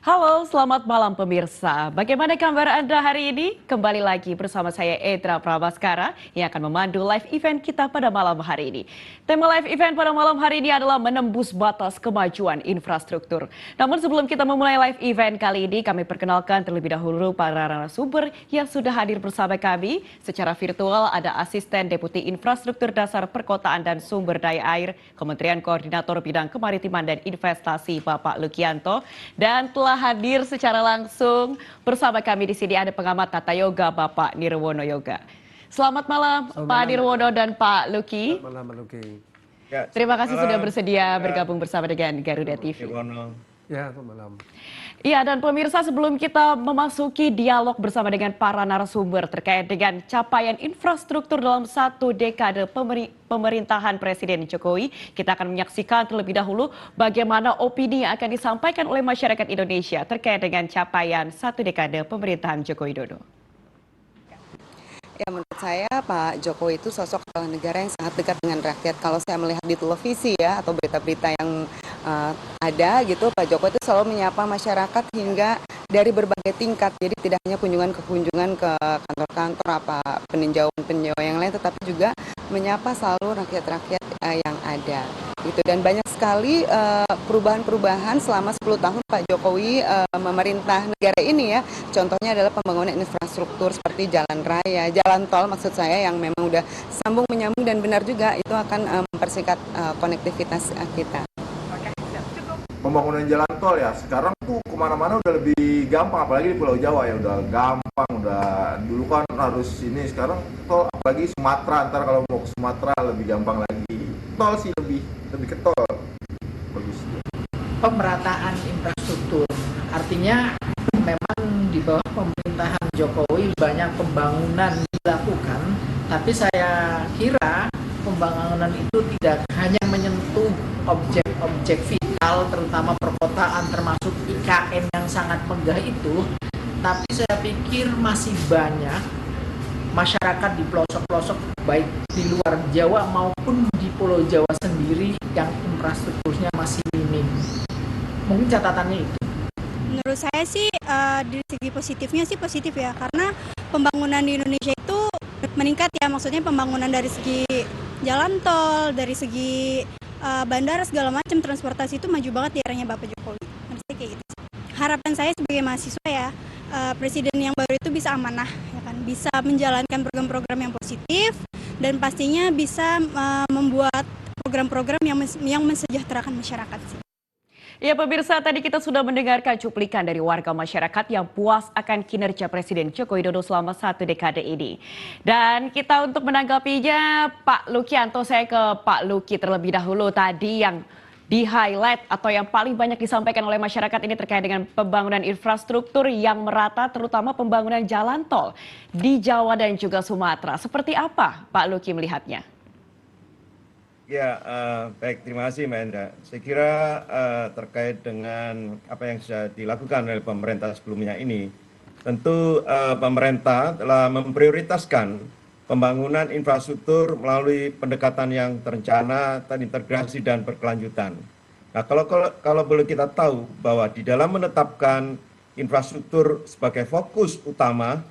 Halo, selamat malam pemirsa. Bagaimana kabar Anda hari ini? Kembali lagi bersama saya Edra Prabaskara yang akan memandu live event kita pada malam hari ini. Tema live event pada malam hari ini adalah menembus batas kemajuan infrastruktur. Namun sebelum kita memulai live event kali ini, kami perkenalkan terlebih dahulu para narasumber yang sudah hadir bersama kami. Secara virtual ada Asisten Deputi Infrastruktur Dasar Perkotaan dan Sumber Daya Air, Kementerian Koordinator Bidang Kemaritiman dan Investasi Bapak Lukianto, dan telah hadir secara langsung bersama kami di sini ada pengamat tata yoga Bapak Nirwono Yoga. Selamat malam Pak Nirwono dan Pak Luki. Selamat malam Pak Luki. Ya, terima kasih sudah bersedia bergabung bersama dengan Garuda TV. Ya, selamat malam. Iya, dan pemirsa, sebelum kita memasuki dialog bersama dengan para narasumber terkait dengan capaian infrastruktur dalam satu dekade pemerintahan Presiden Jokowi, kita akan menyaksikan terlebih dahulu bagaimana opini yang akan disampaikan oleh masyarakat Indonesia terkait dengan capaian satu dekade pemerintahan Joko Widodo. Ya, menurut saya Pak Jokowi itu sosok kepala negara yang sangat dekat dengan rakyat. Kalau saya melihat di televisi ya atau berita-berita yang ada gitu, Pak Jokowi itu selalu menyapa masyarakat hingga dari berbagai tingkat. Jadi tidak hanya kunjungan ke kantor-kantor apa peninjauan yang lain, tetapi juga menyapa selalu rakyat-rakyat yang ada. Gitu. Dan banyak sekali perubahan-perubahan selama 10 tahun Pak Jokowi memerintah negara ini ya. Contohnya adalah pembangunan infrastruktur seperti jalan raya, jalan tol maksud saya yang memang udah sambung menyambung dan benar juga itu akan mempersingkat konektivitas kita. Pembangunan jalan tol ya sekarang tuh kemana-mana udah lebih gampang, apalagi di Pulau Jawa ya udah gampang, udah dulu kan harus ini, sekarang tol apalagi Sumatera, ntar kalau mau ke Sumatera lebih gampang lagi, tol sih lebih ke tol bagus. Pemerataan infrastruktur artinya memang di bawah pemerintahan Jokowi banyak pembangunan dilakukan, tapi saya kira pembangunan itu tidak hanya menyentuh objek-objek vital terutama perkotaan termasuk IKN yang sangat megah itu, tapi saya pikir masih banyak masyarakat di pelosok-pelosok baik di luar Jawa maupun di Pulau Jawa sendiri yang infrastrukturnya masih minim. Mungkin catatannya itu. Menurut saya sih dari segi positifnya sih positif ya, karena pembangunan di Indonesia itu meningkat ya, maksudnya pembangunan dari segi jalan tol, dari segi bandara segala macam transportasi itu maju banget di eranya Bapak Jokowi. Maksudnya kayak gitu. Harapan saya sebagai mahasiswa ya, presiden yang baru itu bisa amanah, ya kan, bisa menjalankan program-program yang positif dan pastinya bisa membuat program-program yang mensejahterakan masyarakat sih. Ya pemirsa, tadi kita sudah mendengarkan cuplikan dari warga masyarakat yang puas akan kinerja Presiden Joko Widodo selama satu dekade ini. Dan kita untuk menanggapinya, Pak Lukianto, saya ke Pak Luki terlebih dahulu. Tadi yang di-highlight atau yang paling banyak disampaikan oleh masyarakat ini terkait dengan pembangunan infrastruktur yang merata, terutama pembangunan jalan tol di Jawa dan juga Sumatera. Seperti apa Pak Luki melihatnya? Ya, baik, terima kasih Mbak Endra. Saya kira terkait dengan apa yang sudah dilakukan oleh pemerintah sebelumnya ini, tentu pemerintah telah memprioritaskan pembangunan infrastruktur melalui pendekatan yang terencana, terintegrasi dan berkelanjutan. Nah, kalau boleh kita tahu bahwa di dalam menetapkan infrastruktur sebagai fokus utama,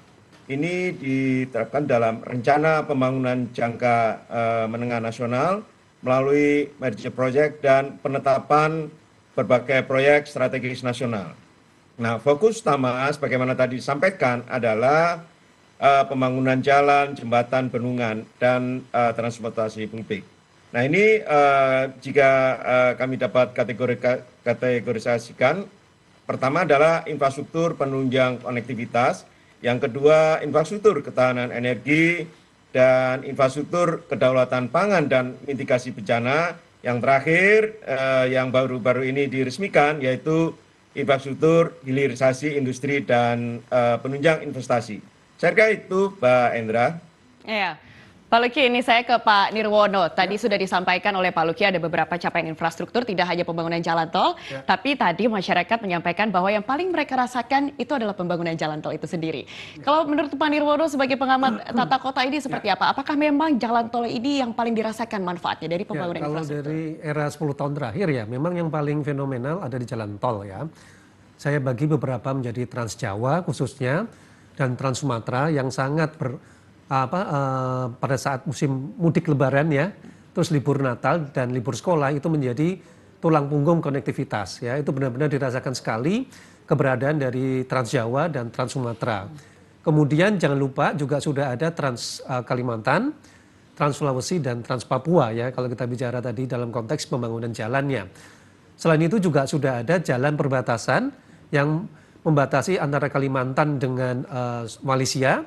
ini diterapkan dalam rencana pembangunan jangka menengah nasional, melalui merger project dan penetapan berbagai proyek strategis nasional. Nah, fokus utama sebagaimana tadi disampaikan adalah pembangunan jalan, jembatan, bendungan, dan transportasi publik. Nah, ini jika kami dapat kategorisasikan, pertama adalah infrastruktur penunjang konektivitas, yang kedua infrastruktur ketahanan energi, dan infrastruktur kedaulatan pangan dan mitigasi bencana. Yang terakhir yang baru-baru ini diresmikan yaitu infrastruktur hilirisasi industri dan penunjang investasi. Saya kira itu Mbak Endra. Iya. Pak Luki, ini saya ke Pak Nirwono. Tadi sudah disampaikan oleh Pak Luki ada beberapa capaian infrastruktur, tidak hanya pembangunan jalan tol, tapi tadi masyarakat menyampaikan bahwa yang paling mereka rasakan itu adalah pembangunan jalan tol itu sendiri. Kalau menurut Pak Nirwono sebagai pengamat tata kota ini seperti apa? Apakah memang jalan tol ini yang paling dirasakan manfaatnya dari pembangunan kalau infrastruktur? dari era 10 tahun terakhir ya, memang yang paling fenomenal ada di jalan tol ya. saya bagi beberapa menjadi Trans Jawa khususnya dan Trans Sumatera yang sangat pada saat musim mudik Lebaran ya, terus libur Natal dan libur sekolah itu menjadi tulang punggung konektivitas ya, itu benar-benar dirasakan sekali keberadaan dari Trans Jawa dan Trans Sumatera. Kemudian jangan lupa juga sudah ada Trans Kalimantan, Trans Sulawesi dan Trans Papua ya, kalau kita bicara tadi dalam konteks pembangunan jalannya. Selain itu juga sudah ada jalan perbatasan yang membatasi antara Kalimantan dengan Malaysia,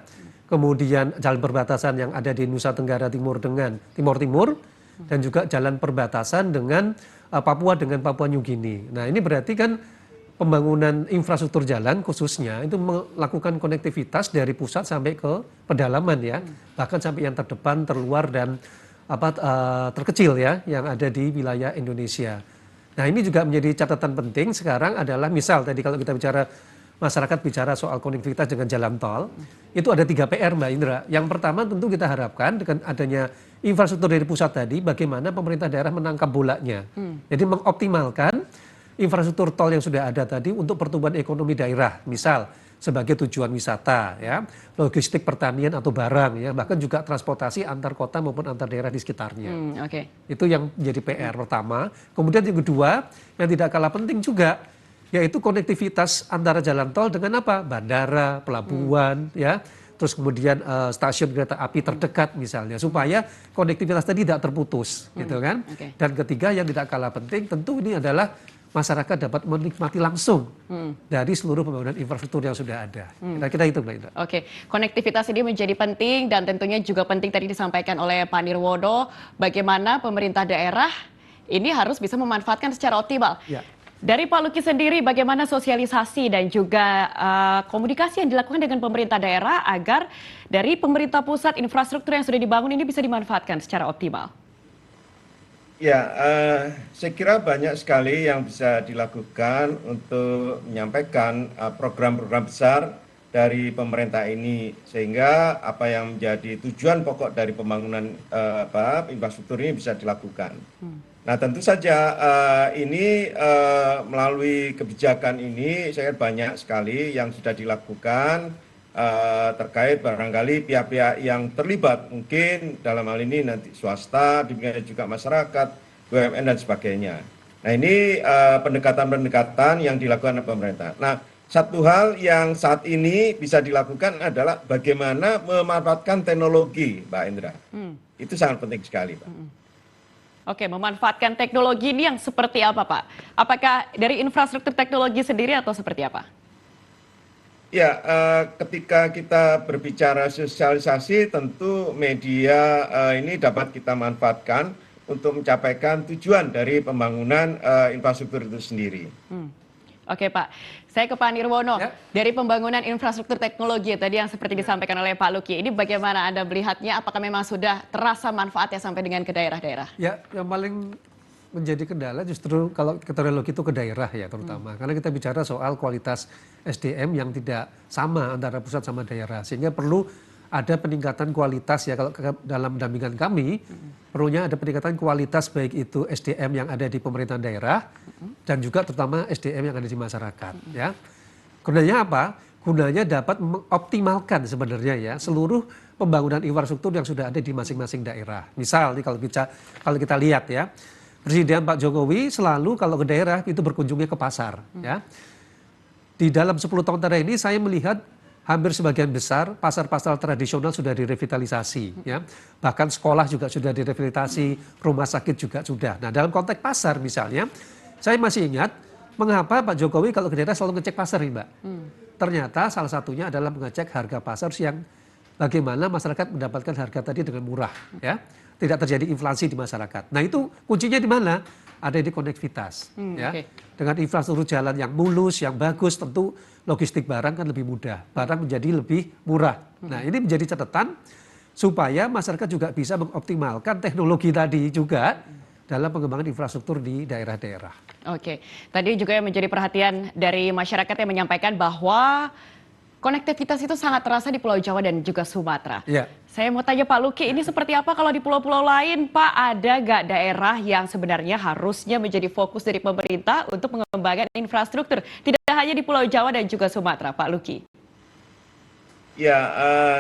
kemudian jalan perbatasan yang ada di Nusa Tenggara Timur dengan Timur Timur, dan juga jalan perbatasan dengan Papua dengan Papua New Guinea. Nah ini berarti kan pembangunan infrastruktur jalan khususnya itu melakukan konektivitas dari pusat sampai ke pedalaman ya, bahkan sampai yang terdepan, terluar dan terkecil ya yang ada di wilayah Indonesia. Nah ini juga menjadi catatan penting sekarang adalah misal tadi kalau kita bicara masyarakat bicara soal konektivitas dengan jalan tol, itu ada 3 PR Mbak Indra. Yang pertama tentu kita harapkan dengan adanya infrastruktur dari pusat tadi, bagaimana pemerintah daerah menangkap bolanya. Jadi mengoptimalkan infrastruktur tol yang sudah ada tadi untuk pertumbuhan ekonomi daerah, misal sebagai tujuan wisata, ya, logistik pertanian atau barang, ya, bahkan juga transportasi antar kota maupun antar daerah di sekitarnya. Itu yang menjadi PR pertama. Kemudian yang kedua, yang tidak kalah penting juga, yaitu konektivitas antara jalan tol dengan apa? Bandara, pelabuhan, ya, terus kemudian stasiun kereta api terdekat misalnya, supaya konektivitas tadi tidak terputus, gitu kan? Dan ketiga yang tidak kalah penting, tentu ini adalah masyarakat dapat menikmati langsung dari seluruh pembangunan infrastruktur yang sudah ada. Kita itu, Mbak Indra. Konektivitas ini menjadi penting dan tentunya juga penting tadi disampaikan oleh Pak Nirwono, bagaimana pemerintah daerah ini harus bisa memanfaatkan secara optimal. Ya. Dari Pak Luki sendiri, bagaimana sosialisasi dan juga komunikasi yang dilakukan dengan pemerintah daerah agar dari pemerintah pusat infrastruktur yang sudah dibangun ini bisa dimanfaatkan secara optimal? Ya, saya kira banyak sekali yang bisa dilakukan untuk menyampaikan program-program besar dari pemerintah ini, sehingga apa yang menjadi tujuan pokok dari pembangunan infrastruktur ini bisa dilakukan. Nah tentu saja ini melalui kebijakan ini saya kira banyak sekali yang sudah dilakukan terkait barangkali pihak-pihak yang terlibat, mungkin dalam hal ini nanti swasta, demikian juga masyarakat, BUMN dan sebagainya. Nah ini pendekatan-pendekatan yang dilakukan oleh pemerintah. Nah satu hal yang saat ini bisa dilakukan adalah bagaimana memanfaatkan teknologi, Mbak Indra. Itu sangat penting sekali, Pak. Memanfaatkan teknologi ini yang seperti apa, Pak? Apakah dari infrastruktur teknologi sendiri atau seperti apa? Ya, ketika kita berbicara sosialisasi, tentu media ini dapat kita manfaatkan untuk mencapaikan tujuan dari pembangunan infrastruktur itu sendiri. Oke Pak, saya ke Pak Nirwono. Ya. Dari pembangunan infrastruktur teknologi tadi yang seperti disampaikan oleh Pak Luki, ini bagaimana Anda melihatnya? Apakah memang sudah terasa manfaatnya sampai dengan ke daerah-daerah? Ya, yang paling menjadi kendala justru kalau teknologi itu ke daerah ya terutama. Karena kita bicara soal kualitas SDM yang tidak sama antara pusat sama daerah. Sehingga perlu ada peningkatan kualitas ya, kalau dalam dampingan kami perlunya ada peningkatan kualitas baik itu SDM yang ada di pemerintahan daerah dan juga terutama SDM yang ada di masyarakat ya. Gunanya apa? Gunanya dapat mengoptimalkan sebenarnya ya seluruh pembangunan infrastruktur yang sudah ada di masing-masing daerah. Misal nih kalau kita lihat ya, Presiden Pak Jokowi selalu kalau ke daerah itu berkunjungnya ke pasar ya. Di dalam 10 tahun terakhir ini saya melihat hampir sebagian besar pasar-pasar tradisional sudah direvitalisasi ya. Bahkan sekolah juga sudah direvitalisasi, rumah sakit juga sudah. Nah, dalam konteks pasar misalnya, saya masih ingat mengapa Pak Jokowi kalau ke daerah selalu ngecek pasar nih, Mbak. Ternyata salah satunya adalah mengecek harga pasar yang bagaimana masyarakat mendapatkan harga tadi dengan murah ya. Tidak terjadi inflasi di masyarakat. Nah, itu kuncinya di mana? Ada di konektivitas ya. Dengan infrastruktur jalan yang mulus, yang bagus, tentu logistik barang kan lebih mudah, barang menjadi lebih murah. Nah ini menjadi catatan supaya masyarakat juga bisa mengoptimalkan teknologi tadi juga dalam pengembangan infrastruktur di daerah-daerah. Tadi juga yang menjadi perhatian dari masyarakat yang menyampaikan bahwa Konektivitas itu sangat terasa di Pulau Jawa dan juga Sumatera. Ya. Saya mau tanya Pak Luki, ini seperti apa kalau di pulau-pulau lain, Pak? Ada nggak daerah yang sebenarnya harusnya menjadi fokus dari pemerintah untuk mengembangkan infrastruktur? Tidak hanya di Pulau Jawa dan juga Sumatera, Pak Luki. Ya,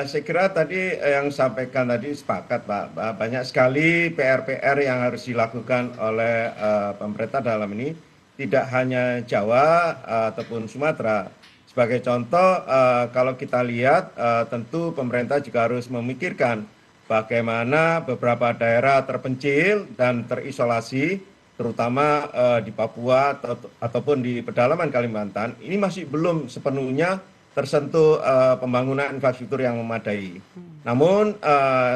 saya kira tadi yang sampaikan tadi sepakat Pak, banyak sekali PR-PR yang harus dilakukan oleh pemerintah dalam ini, tidak hanya Jawa ataupun Sumatera. Sebagai contoh, kalau kita lihat tentu pemerintah juga harus memikirkan bagaimana beberapa daerah terpencil dan terisolasi, terutama di Papua ataupun di pedalaman Kalimantan, ini masih belum sepenuhnya tersentuh pembangunan infrastruktur yang memadai. Namun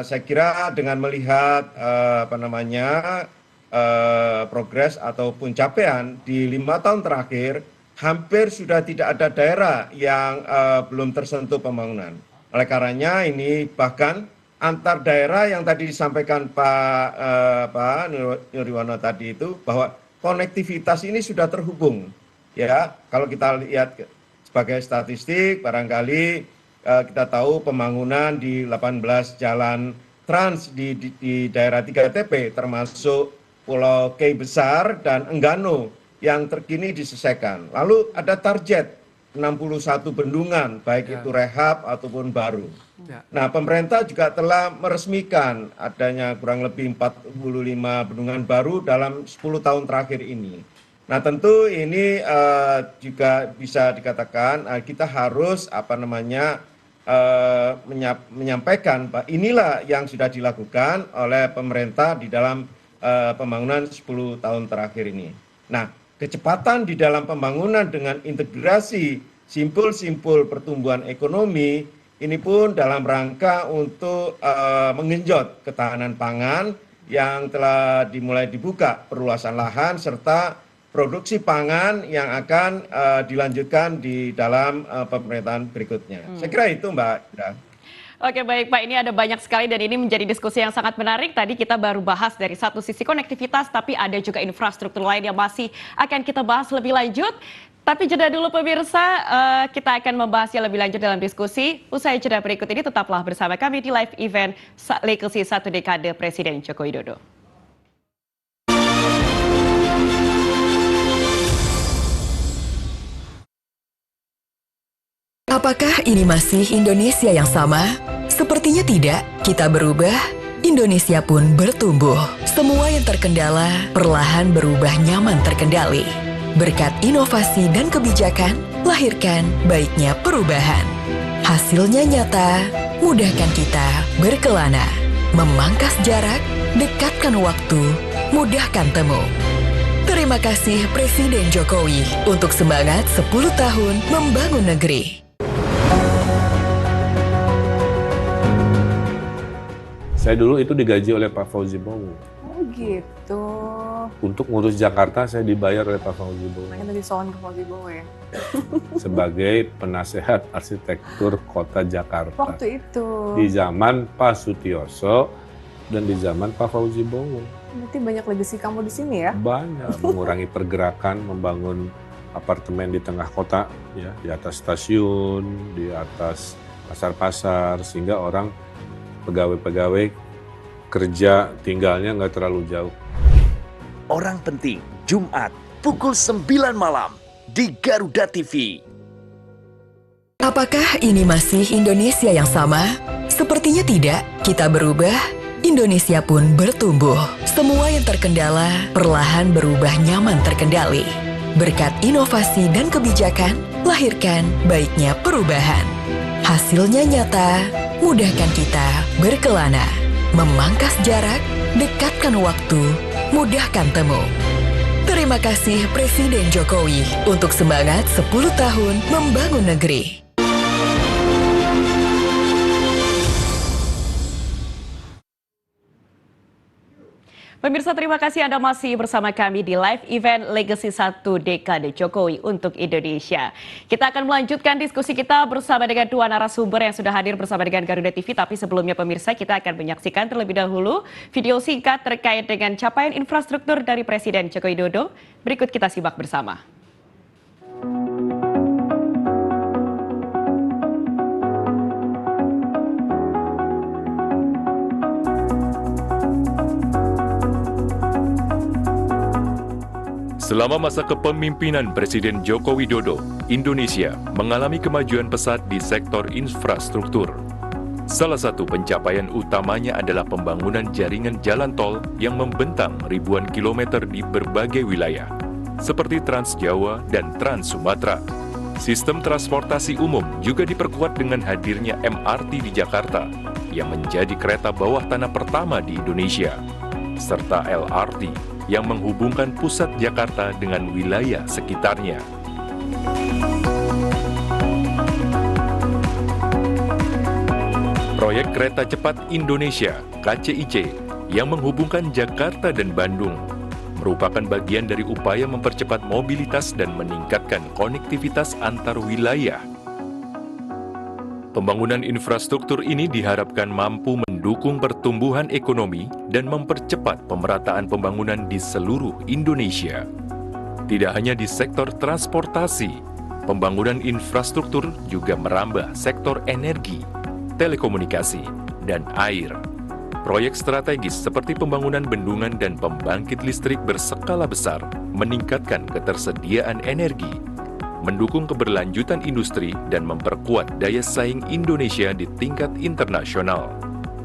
saya kira dengan melihat progres ataupun capaian di 5 tahun terakhir, hampir sudah tidak ada daerah yang belum tersentuh pembangunan. Oleh karenanya ini bahkan antar daerah yang tadi disampaikan Pak Nuriwono tadi itu, bahwa konektivitas ini sudah terhubung. Ya, kalau kita lihat sebagai statistik, barangkali kita tahu pembangunan di 18 jalan trans di daerah 3TP, termasuk Pulau Kei Besar dan Enggano yang terkini diselesaikan. Lalu ada target 61 bendungan, baik itu rehab ataupun baru. Nah, pemerintah juga telah meresmikan adanya kurang lebih 45 bendungan baru dalam 10 tahun terakhir ini. Nah, tentu ini juga bisa dikatakan kita harus menyampaikan bahwa inilah yang sudah dilakukan oleh pemerintah di dalam pembangunan 10 tahun terakhir ini. Nah, kecepatan di dalam pembangunan dengan integrasi simpul-simpul pertumbuhan ekonomi ini pun dalam rangka untuk menggenjot ketahanan pangan yang telah dimulai dibuka perluasan lahan serta produksi pangan yang akan dilanjutkan di dalam pemerintahan berikutnya. Saya kira itu Mbak Ira. Oke baik Pak, ini ada banyak sekali dan ini menjadi diskusi yang sangat menarik. Tadi kita baru bahas dari satu sisi konektivitas, tapi ada juga infrastruktur lain yang masih akan kita bahas lebih lanjut. Tapi jeda dulu pemirsa, kita akan membahasnya lebih lanjut dalam diskusi. Usai jeda berikut ini tetaplah bersama kami di live event Legacy 1 Dekade Presiden Joko Widodo. Apakah ini masih Indonesia yang sama? Sepertinya tidak. Kita berubah, Indonesia pun bertumbuh. Semua yang terkendala perlahan berubah nyaman terkendali. Berkat inovasi dan kebijakan, lahirkan baiknya perubahan. Hasilnya nyata, mudahkan kita berkelana. Memangkas jarak, dekatkan waktu, mudahkan temu. Terima kasih Presiden Jokowi untuk semangat 10 tahun membangun negeri. Saya dulu itu digaji oleh Pak Fauzi Bowo. Oh gitu. Untuk ngurus Jakarta saya dibayar oleh Pak Fauzi Bowo. Makanya tadi soal ke Fauzi Bowo ya. Sebagai penasehat arsitektur kota Jakarta. Waktu itu. Di zaman Pak Sutioso dan di zaman Pak Fauzi Bowo. Berarti banyak legacy kamu di sini ya? Banyak, mengurangi pergerakan, membangun apartemen di tengah kota, ya, di atas stasiun, di atas pasar-pasar, sehingga orang pegawai-pegawai kerja tinggalnya nggak terlalu jauh. Orang Penting, Jumat, pukul 9 malam di Garuda TV. Apakah ini masih Indonesia yang sama? Sepertinya tidak. Kita berubah, Indonesia pun bertumbuh. Semua yang terkendala perlahan berubah nyaman terkendali. Berkat inovasi dan kebijakan, lahirkan baiknya perubahan. Hasilnya nyata, mudahkan kita berkelana. Memangkas jarak, dekatkan waktu, mudahkan temu. Terima kasih Presiden Jokowi untuk semangat 10 tahun membangun negeri. Pemirsa, terima kasih Anda masih bersama kami di live event Legacy 1 Dekade Jokowi untuk Indonesia. Kita akan melanjutkan diskusi kita bersama dengan dua narasumber yang sudah hadir bersama dengan Garuda TV. Tapi sebelumnya pemirsa, kita akan menyaksikan terlebih dahulu video singkat terkait dengan capaian infrastruktur dari Presiden Joko Widodo. Berikut kita simak bersama. Selama masa kepemimpinan Presiden Joko Widodo, Indonesia mengalami kemajuan pesat di sektor infrastruktur. Salah satu pencapaian utamanya adalah pembangunan jaringan jalan tol yang membentang ribuan kilometer di berbagai wilayah, seperti Trans Jawa dan Trans Sumatera. Sistem transportasi umum juga diperkuat dengan hadirnya MRT di Jakarta, yang menjadi kereta bawah tanah pertama di Indonesia, serta LRT yang menghubungkan pusat Jakarta dengan wilayah sekitarnya. Proyek Kereta Cepat Indonesia (KCIC) yang menghubungkan Jakarta dan Bandung merupakan bagian dari upaya mempercepat mobilitas dan meningkatkan konektivitas antar wilayah. Pembangunan infrastruktur ini diharapkan mampu mendukung pertumbuhan ekonomi dan mempercepat pemerataan pembangunan di seluruh Indonesia. Tidak hanya di sektor transportasi, pembangunan infrastruktur juga merambah sektor energi, telekomunikasi, dan air. Proyek strategis seperti pembangunan bendungan dan pembangkit listrik berskala besar meningkatkan ketersediaan energi, mendukung keberlanjutan industri dan memperkuat daya saing Indonesia di tingkat internasional.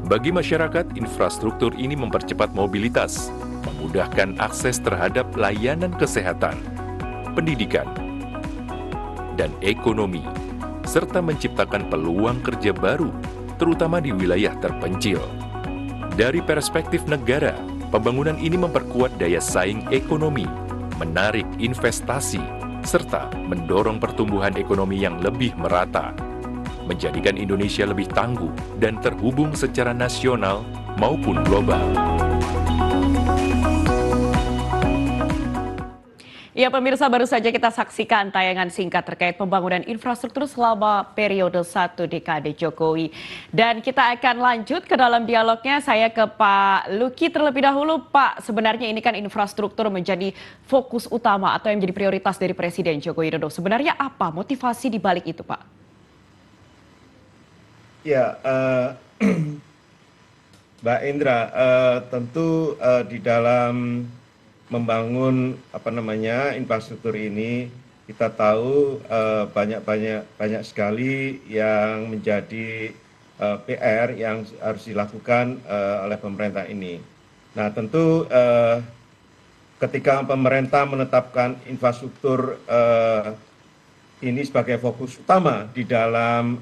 Bagi masyarakat, infrastruktur ini mempercepat mobilitas, memudahkan akses terhadap layanan kesehatan, pendidikan, dan ekonomi, serta menciptakan peluang kerja baru, terutama di wilayah terpencil. Dari perspektif negara, pembangunan ini memperkuat daya saing ekonomi, menarik investasi, serta mendorong pertumbuhan ekonomi yang lebih merata, menjadikan Indonesia lebih tangguh dan terhubung secara nasional maupun global. Ya pemirsa, baru saja kita saksikan tayangan singkat terkait pembangunan infrastruktur selama periode 1 dekade Jokowi. Dan kita akan lanjut ke dalam dialognya. Saya ke Pak Luki terlebih dahulu. Pak, sebenarnya ini kan infrastruktur menjadi fokus utama atau yang menjadi prioritas dari Presiden Joko Widodo. Sebenarnya apa motivasi di balik itu, Pak? Ya, Mbak Indra, tentu di dalam membangun infrastruktur ini kita tahu banyak sekali yang menjadi PR yang harus dilakukan oleh pemerintah ini. Nah, tentu ketika pemerintah menetapkan infrastruktur ini sebagai fokus utama di dalam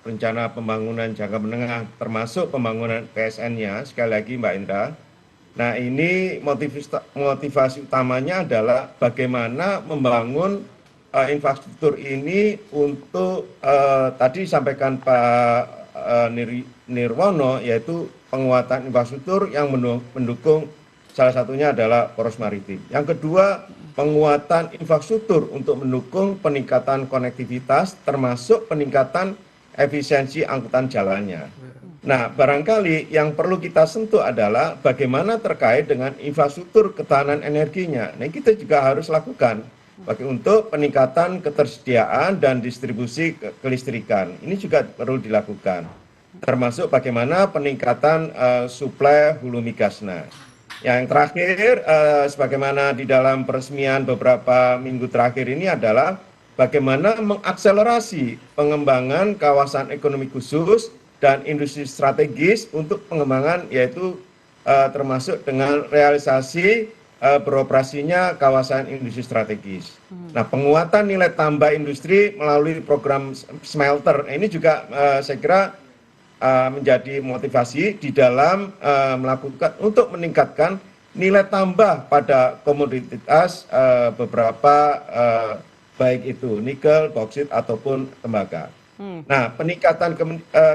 rencana pembangunan jangka menengah, termasuk pembangunan PSN-nya, sekali lagi Mbak Indra. Nah, ini motivasi utamanya adalah bagaimana membangun infrastruktur ini untuk tadi disampaikan Pak Nirwono, yaitu penguatan infrastruktur yang mendukung salah satunya adalah poros maritim. Yang kedua, penguatan infrastruktur untuk mendukung peningkatan konektivitas termasuk peningkatan efisiensi angkutan jalannya. Nah, barangkali yang perlu kita sentuh adalah bagaimana terkait dengan infrastruktur ketahanan energinya. Nah, kita juga harus lakukan untuk peningkatan ketersediaan dan distribusi kelistrikan. Ini juga perlu dilakukan, termasuk bagaimana peningkatan suplai hulu migasnya. Yang terakhir, sebagaimana di dalam peresmian beberapa minggu terakhir ini adalah bagaimana mengakselerasi pengembangan kawasan ekonomi khusus dan industri strategis untuk pengembangan, yaitu termasuk dengan realisasi beroperasinya kawasan industri strategis. Nah, penguatan nilai tambah industri melalui program smelter ini juga saya kira menjadi motivasi di dalam melakukan untuk meningkatkan nilai tambah pada komoditas beberapa baik itu nikel, boksit ataupun tembaga. Nah, peningkatan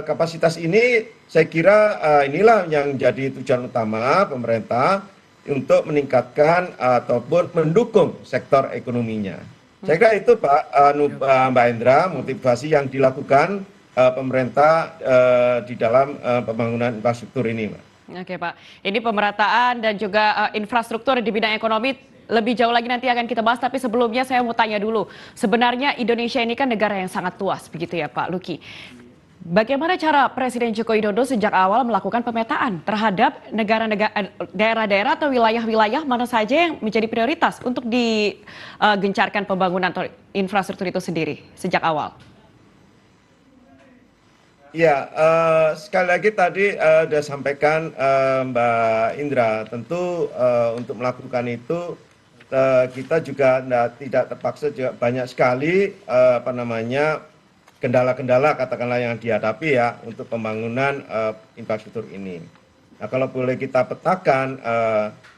kapasitas ini saya kira inilah yang jadi tujuan utama pemerintah untuk meningkatkan ataupun mendukung sektor ekonominya. Saya kira itu Mbak Indra, motivasi yang dilakukan pemerintah di dalam pembangunan infrastruktur ini, Mbak. Oke Pak, ini pemerataan dan juga infrastruktur di bidang ekonomi lebih jauh lagi nanti akan kita bahas, tapi sebelumnya saya mau tanya dulu, sebenarnya Indonesia ini kan negara yang sangat luas begitu ya Pak Luki. Bagaimana cara Presiden Joko Widodo sejak awal melakukan pemetaan terhadap daerah-daerah atau wilayah-wilayah mana saja yang menjadi prioritas untuk digencarkan pembangunan infrastruktur itu sendiri sejak awal? Ya, sekali lagi tadi sudah sampaikan Mbak Indra, tentu untuk melakukan itu kita juga tidak terpaksa, juga banyak sekali kendala-kendala katakanlah yang dihadapi ya untuk pembangunan infrastruktur ini. Nah, kalau boleh kita petakan,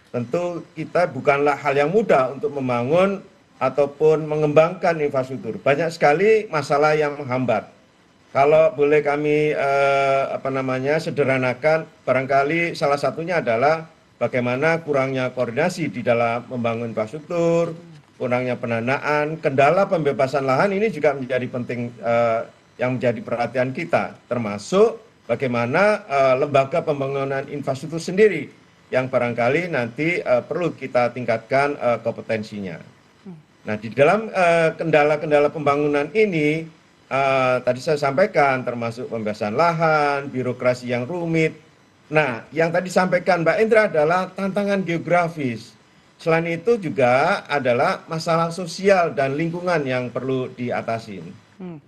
tentu kita bukanlah hal yang mudah untuk membangun ataupun mengembangkan infrastruktur. Banyak sekali masalah yang menghambat. Kalau boleh kami sederhanakan, barangkali salah satunya adalah bagaimana kurangnya koordinasi di dalam membangun infrastruktur, kurangnya pendanaan, kendala pembebasan lahan ini juga menjadi penting yang menjadi perhatian kita, termasuk bagaimana lembaga pembangunan infrastruktur sendiri yang barangkali nanti perlu kita tingkatkan kompetensinya. Nah, di dalam kendala-kendala pembangunan ini tadi saya sampaikan termasuk pembebasan lahan, birokrasi yang rumit. Nah, yang tadi disampaikan Mbak Indra adalah tantangan geografis. Selain itu juga adalah masalah sosial dan lingkungan yang perlu diatasi.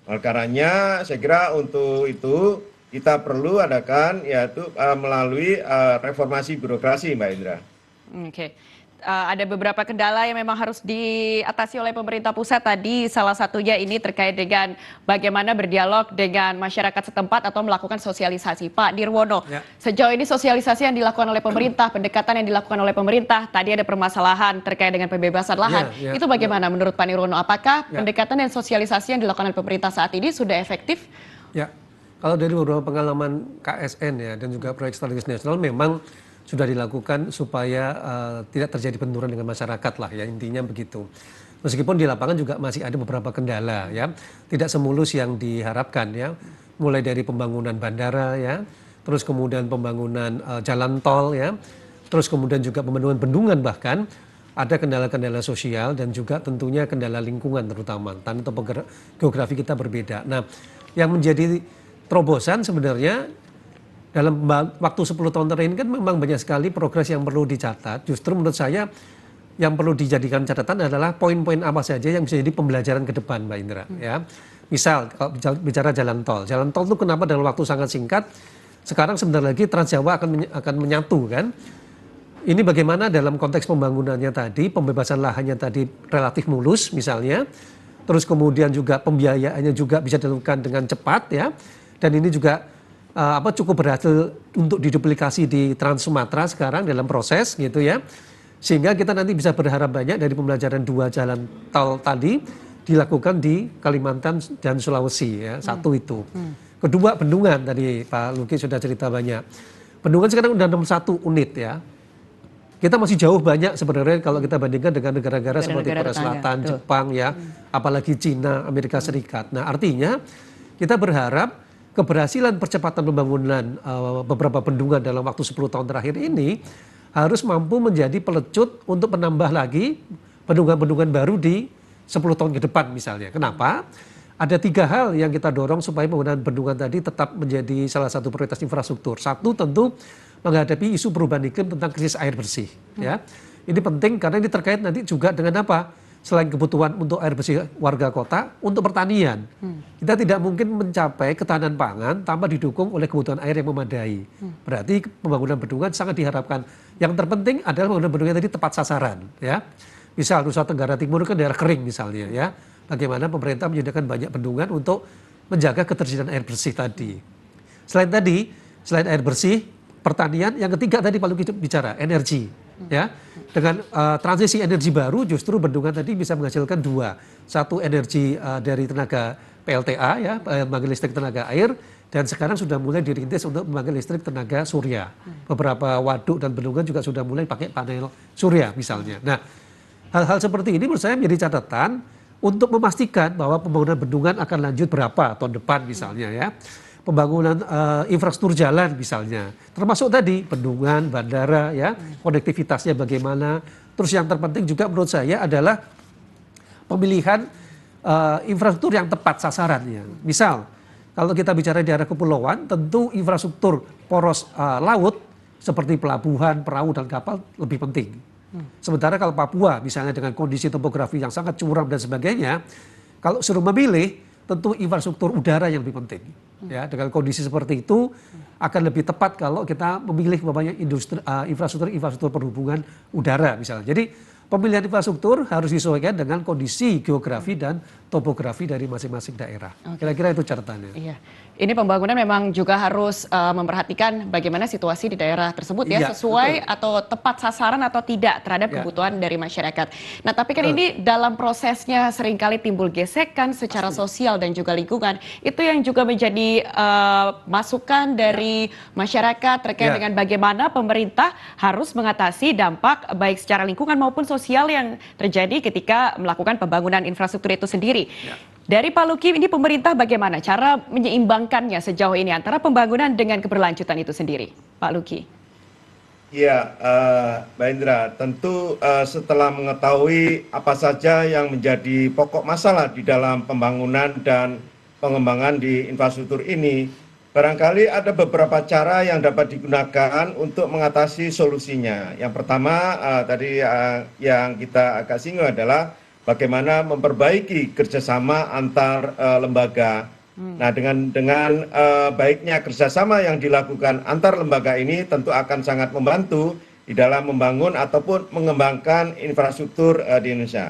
Oleh karenanya saya kira untuk itu kita perlu adakan yaitu melalui reformasi birokrasi, Mbak Indra. Oke. Ada beberapa kendala yang memang harus diatasi oleh pemerintah pusat tadi, salah satunya ini terkait dengan bagaimana berdialog dengan masyarakat setempat atau melakukan sosialisasi. Pak Nirwono, sejauh ini sosialisasi yang dilakukan oleh pemerintah, pendekatan yang dilakukan oleh pemerintah, tadi ada permasalahan terkait dengan pembebasan lahan. Itu bagaimana menurut Pak Nirwono? Apakah pendekatan dan sosialisasi yang dilakukan oleh pemerintah saat ini sudah efektif? Ya, kalau dari beberapa pengalaman KSN ya dan juga proyek strategis nasional memang sudah dilakukan supaya tidak terjadi benturan dengan masyarakat lah ya, intinya begitu. Meskipun di lapangan juga masih ada beberapa kendala ya, tidak semulus yang diharapkan ya, mulai dari pembangunan bandara ya, terus kemudian pembangunan jalan tol ya, terus kemudian juga pembangunan bendungan, bahkan ada kendala-kendala sosial dan juga tentunya kendala lingkungan terutama, tanah topografi kita berbeda. Nah, yang menjadi terobosan sebenarnya dalam waktu 10 tahun terakhir ini kan memang banyak sekali progres yang perlu dicatat. Justru menurut saya yang perlu dijadikan catatan adalah poin-poin apa saja yang bisa jadi pembelajaran ke depan, Mbak Indra. Ya, misal kalau bicara jalan tol itu kenapa dalam waktu sangat singkat sekarang sebentar lagi Trans Jawa akan menyatu kan? Ini bagaimana dalam konteks pembangunannya tadi, pembebasan lahannya tadi relatif mulus misalnya, terus kemudian juga pembiayaannya juga bisa dilakukan dengan cepat ya, dan ini juga cukup berhasil untuk diduplikasi di Trans Sumatera sekarang dalam proses gitu ya, sehingga kita nanti bisa berharap banyak dari pembelajaran 2 jalan tol tadi dilakukan di Kalimantan dan Sulawesi ya. Satu itu. Kedua, bendungan tadi Pak Luki sudah cerita banyak. Bendungan sekarang udah 61 unit ya. Kita masih jauh banyak sebenarnya kalau kita bandingkan dengan negara-negara seperti Korea Selatan, Jepang ya, apalagi Cina, Amerika Serikat. Nah, artinya kita berharap keberhasilan percepatan pembangunan beberapa bendungan dalam waktu 10 tahun terakhir ini harus mampu menjadi pelecut untuk menambah lagi bendungan-bendungan baru di 10 tahun ke depan misalnya. Kenapa? Ada 3 hal yang kita dorong supaya pembangunan bendungan tadi tetap menjadi salah satu prioritas infrastruktur. Satu, tentu menghadapi isu perubahan iklim tentang krisis air bersih. Ya, ini penting karena ini terkait nanti juga dengan apa? Selain kebutuhan untuk air bersih warga kota, untuk pertanian. Kita tidak mungkin mencapai ketahanan pangan tanpa didukung oleh kebutuhan air yang memadai. Berarti pembangunan bendungan sangat diharapkan. Yang terpenting adalah pembangunan bendungan tadi tepat sasaran. Ya, misal Nusa Tenggara Timur kan daerah kering misalnya ya. Bagaimana pemerintah menyediakan banyak bendungan untuk menjaga ketersediaan air bersih tadi. Selain air bersih, pertanian, yang ketiga tadi Pak Luki bicara, energi. Ya, dengan transisi energi baru justru bendungan tadi bisa menghasilkan 2. Satu, energi dari tenaga PLTA ya, pembangkit listrik tenaga air, dan sekarang sudah mulai dirintis untuk pembangkit listrik tenaga surya. Beberapa waduk dan bendungan juga sudah mulai pakai panel surya misalnya. Nah, hal-hal seperti ini menurut saya menjadi catatan untuk memastikan bahwa pembangunan bendungan akan lanjut berapa tahun depan misalnya ya. Pembangunan infrastruktur jalan misalnya, termasuk tadi bendungan, bandara ya, konektivitasnya bagaimana. Terus yang terpenting juga menurut saya adalah pemilihan infrastruktur yang tepat sasarannya. Misal Kalau kita bicara di daerah kepulauan, tentu infrastruktur poros laut seperti pelabuhan, perahu dan kapal lebih penting. Sementara kalau Papua misalnya dengan kondisi topografi yang sangat curam dan sebagainya, kalau suruh memilih tentu infrastruktur udara yang lebih penting. Ya, dengan kondisi seperti itu akan lebih tepat kalau kita memilih banyak infrastruktur perhubungan udara misalnya. Jadi pemilihan infrastruktur harus disesuaikan dengan kondisi geografi dan topografi dari masing-masing daerah. Kira-kira itu catatannya. Iya. Ini pembangunan memang juga harus memperhatikan bagaimana situasi di daerah tersebut ya, Iya, sesuai betul. atau tepat sasaran atau tidak terhadap Ya. kebutuhan dari masyarakat. Nah, tapi kan ini dalam prosesnya seringkali timbul gesekan secara sosial dan juga lingkungan. Itu yang juga menjadi masukan dari masyarakat terkait Ya. dengan bagaimana pemerintah harus mengatasi dampak baik secara lingkungan maupun sosial yang terjadi ketika melakukan pembangunan infrastruktur itu sendiri. Dari Pak Luki, ini pemerintah bagaimana cara menyeimbangkannya sejauh ini antara pembangunan dengan keberlanjutan itu sendiri, Pak Luki? Ya, Mbak Indra, tentu setelah mengetahui apa saja yang menjadi pokok masalah di dalam pembangunan dan pengembangan di infrastruktur ini, barangkali ada beberapa cara yang dapat digunakan untuk mengatasi solusinya. Yang pertama, tadi yang kita agak singgung adalah bagaimana memperbaiki kerjasama antar lembaga. Nah, dengan baiknya kerjasama yang dilakukan antar lembaga ini tentu akan sangat membantu di dalam membangun ataupun mengembangkan infrastruktur di Indonesia.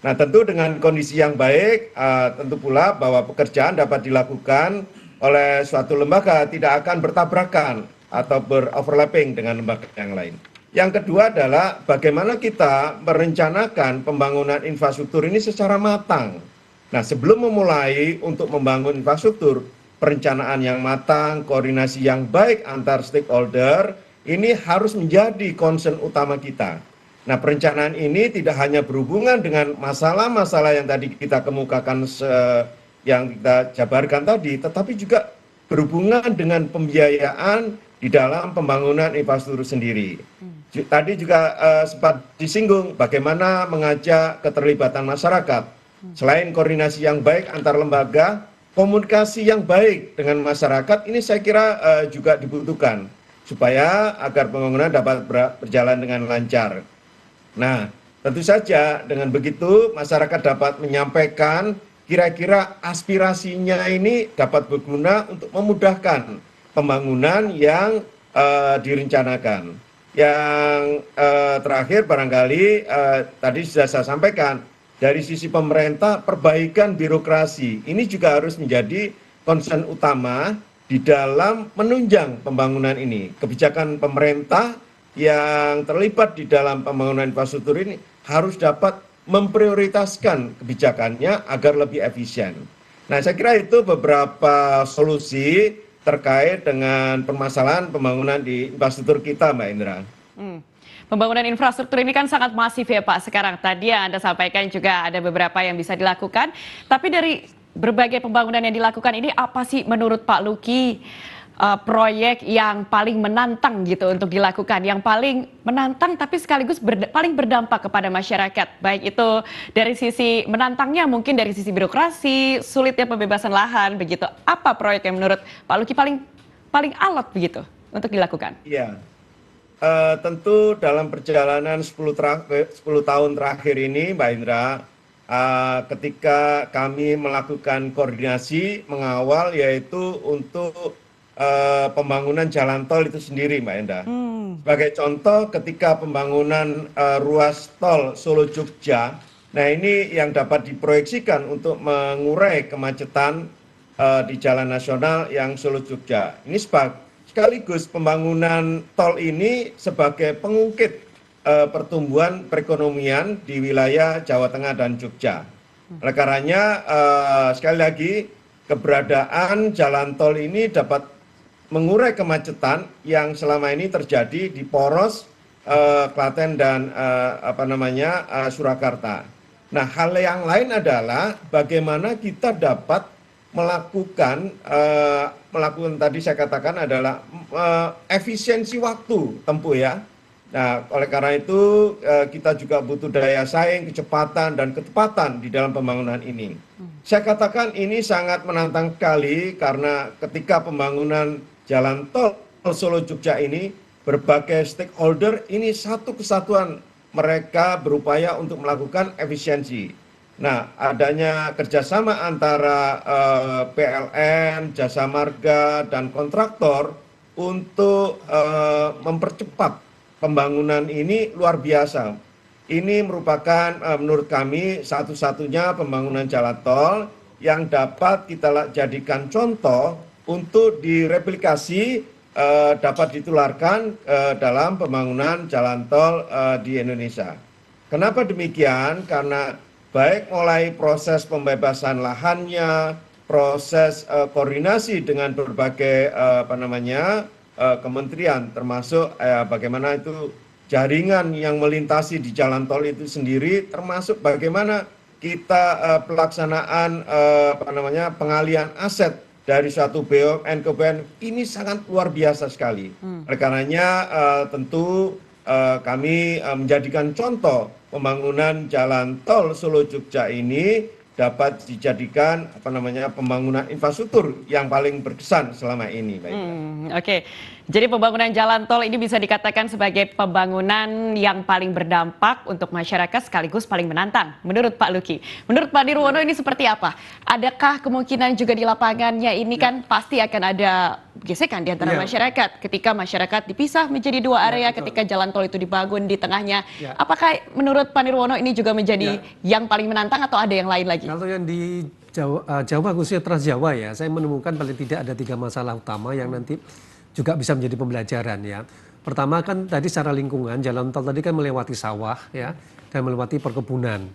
Nah, tentu dengan kondisi yang baik, tentu pula bahwa pekerjaan dapat dilakukan oleh suatu lembaga tidak akan bertabrakan atau beroverlapping dengan lembaga yang lain. Yang kedua adalah bagaimana kita merencanakan pembangunan infrastruktur ini secara matang. Nah, sebelum memulai untuk membangun infrastruktur, perencanaan yang matang, koordinasi yang baik antar stakeholder, ini harus menjadi concern utama kita. Nah, perencanaan ini tidak hanya berhubungan dengan masalah-masalah yang tadi kita kemukakan, yang kita jabarkan tadi, tetapi juga berhubungan dengan pembiayaan di dalam pembangunan infrastruktur sendiri. Tadi juga sempat disinggung bagaimana mengajak keterlibatan masyarakat. Selain koordinasi yang baik antar lembaga, komunikasi yang baik dengan masyarakat ini saya kira juga dibutuhkan supaya agar pembangunan dapat berjalan dengan lancar. Nah, tentu saja dengan begitu masyarakat dapat menyampaikan kira-kira aspirasinya ini dapat berguna untuk memudahkan pembangunan yang direncanakan. Yang terakhir barangkali tadi sudah saya sampaikan, dari sisi pemerintah perbaikan birokrasi ini juga harus menjadi concern utama di dalam menunjang pembangunan ini. Kebijakan pemerintah yang terlibat di dalam pembangunan infrastruktur ini harus dapat memprioritaskan kebijakannya agar lebih efisien. Nah, saya kira itu beberapa solusi terkait dengan permasalahan pembangunan di infrastruktur kita, Mbak Indra. Pembangunan infrastruktur ini kan sangat masif ya Pak sekarang. Tadi yang Anda sampaikan juga ada beberapa yang bisa dilakukan. Tapi dari berbagai pembangunan yang dilakukan ini apa sih menurut Pak Luki proyek yang paling menantang gitu untuk dilakukan, yang paling menantang tapi sekaligus paling berdampak kepada masyarakat, baik itu dari sisi menantangnya mungkin dari sisi birokrasi, sulitnya pembebasan lahan begitu. Apa proyek yang menurut Pak Luki paling alot begitu untuk dilakukan? Iya, tentu dalam perjalanan 10 tahun terakhir ini Mbak Indra, ketika kami melakukan koordinasi mengawal yaitu untuk pembangunan jalan tol itu sendiri, Mbak Enda. Sebagai contoh, ketika pembangunan ruas tol Solo Jogja, nah ini yang dapat diproyeksikan untuk mengurai kemacetan di jalan nasional yang Solo Jogja. Ini sekaligus pembangunan tol ini sebagai pengungkit pertumbuhan perekonomian di wilayah Jawa Tengah dan Jogja. Oleh karenanya, sekali lagi, keberadaan jalan tol ini dapat mengurai kemacetan yang selama ini terjadi di poros Klaten dan Surakarta. Nah, hal yang lain adalah bagaimana kita dapat melakukan tadi saya katakan adalah efisiensi waktu tempuh ya. Nah, oleh karena itu kita juga butuh daya saing, kecepatan, dan ketepatan di dalam pembangunan ini. Saya katakan ini sangat menantang sekali karena ketika pembangunan jalan tol Solo Jogja ini, berbagai stakeholder ini satu kesatuan mereka berupaya untuk melakukan efisiensi. Nah, adanya kerjasama antara PLN, Jasa Marga, dan kontraktor untuk mempercepat pembangunan ini luar biasa. Ini merupakan menurut kami satu-satunya pembangunan jalan tol yang dapat kita jadikan contoh untuk direplikasi, dapat ditularkan dalam pembangunan jalan tol di Indonesia. Kenapa demikian? Karena baik mulai proses pembebasan lahannya, proses koordinasi dengan berbagai kementerian, termasuk bagaimana itu jaringan yang melintasi di jalan tol itu sendiri, termasuk bagaimana kita pelaksanaan pengalihan aset dari suatu BUMN ke BUMN, ini sangat luar biasa sekali. Oleh karenanya tentu kami menjadikan contoh pembangunan jalan tol Solo Jogja ini dapat dijadikan pembangunan infrastruktur yang paling berkesan selama ini. Oke, jadi pembangunan jalan tol ini bisa dikatakan sebagai pembangunan yang paling berdampak untuk masyarakat sekaligus paling menantang. Menurut Pak Luki, menurut Pak Nirwono ini seperti apa? Adakah kemungkinan juga di lapangannya ini kan pasti akan ada gesekan di antara masyarakat ketika masyarakat dipisah menjadi dua area ketika jalan tol itu dibangun di tengahnya. Apakah menurut Pak Nirwono ini juga menjadi yang paling menantang atau ada yang lain lagi? Kalau yang di Jawa khususnya Trans Jawa ya, saya menemukan paling tidak ada 3 masalah utama yang nanti juga bisa menjadi pembelajaran ya. Pertama kan tadi secara lingkungan jalan tol tadi kan melewati sawah ya dan melewati perkebunan.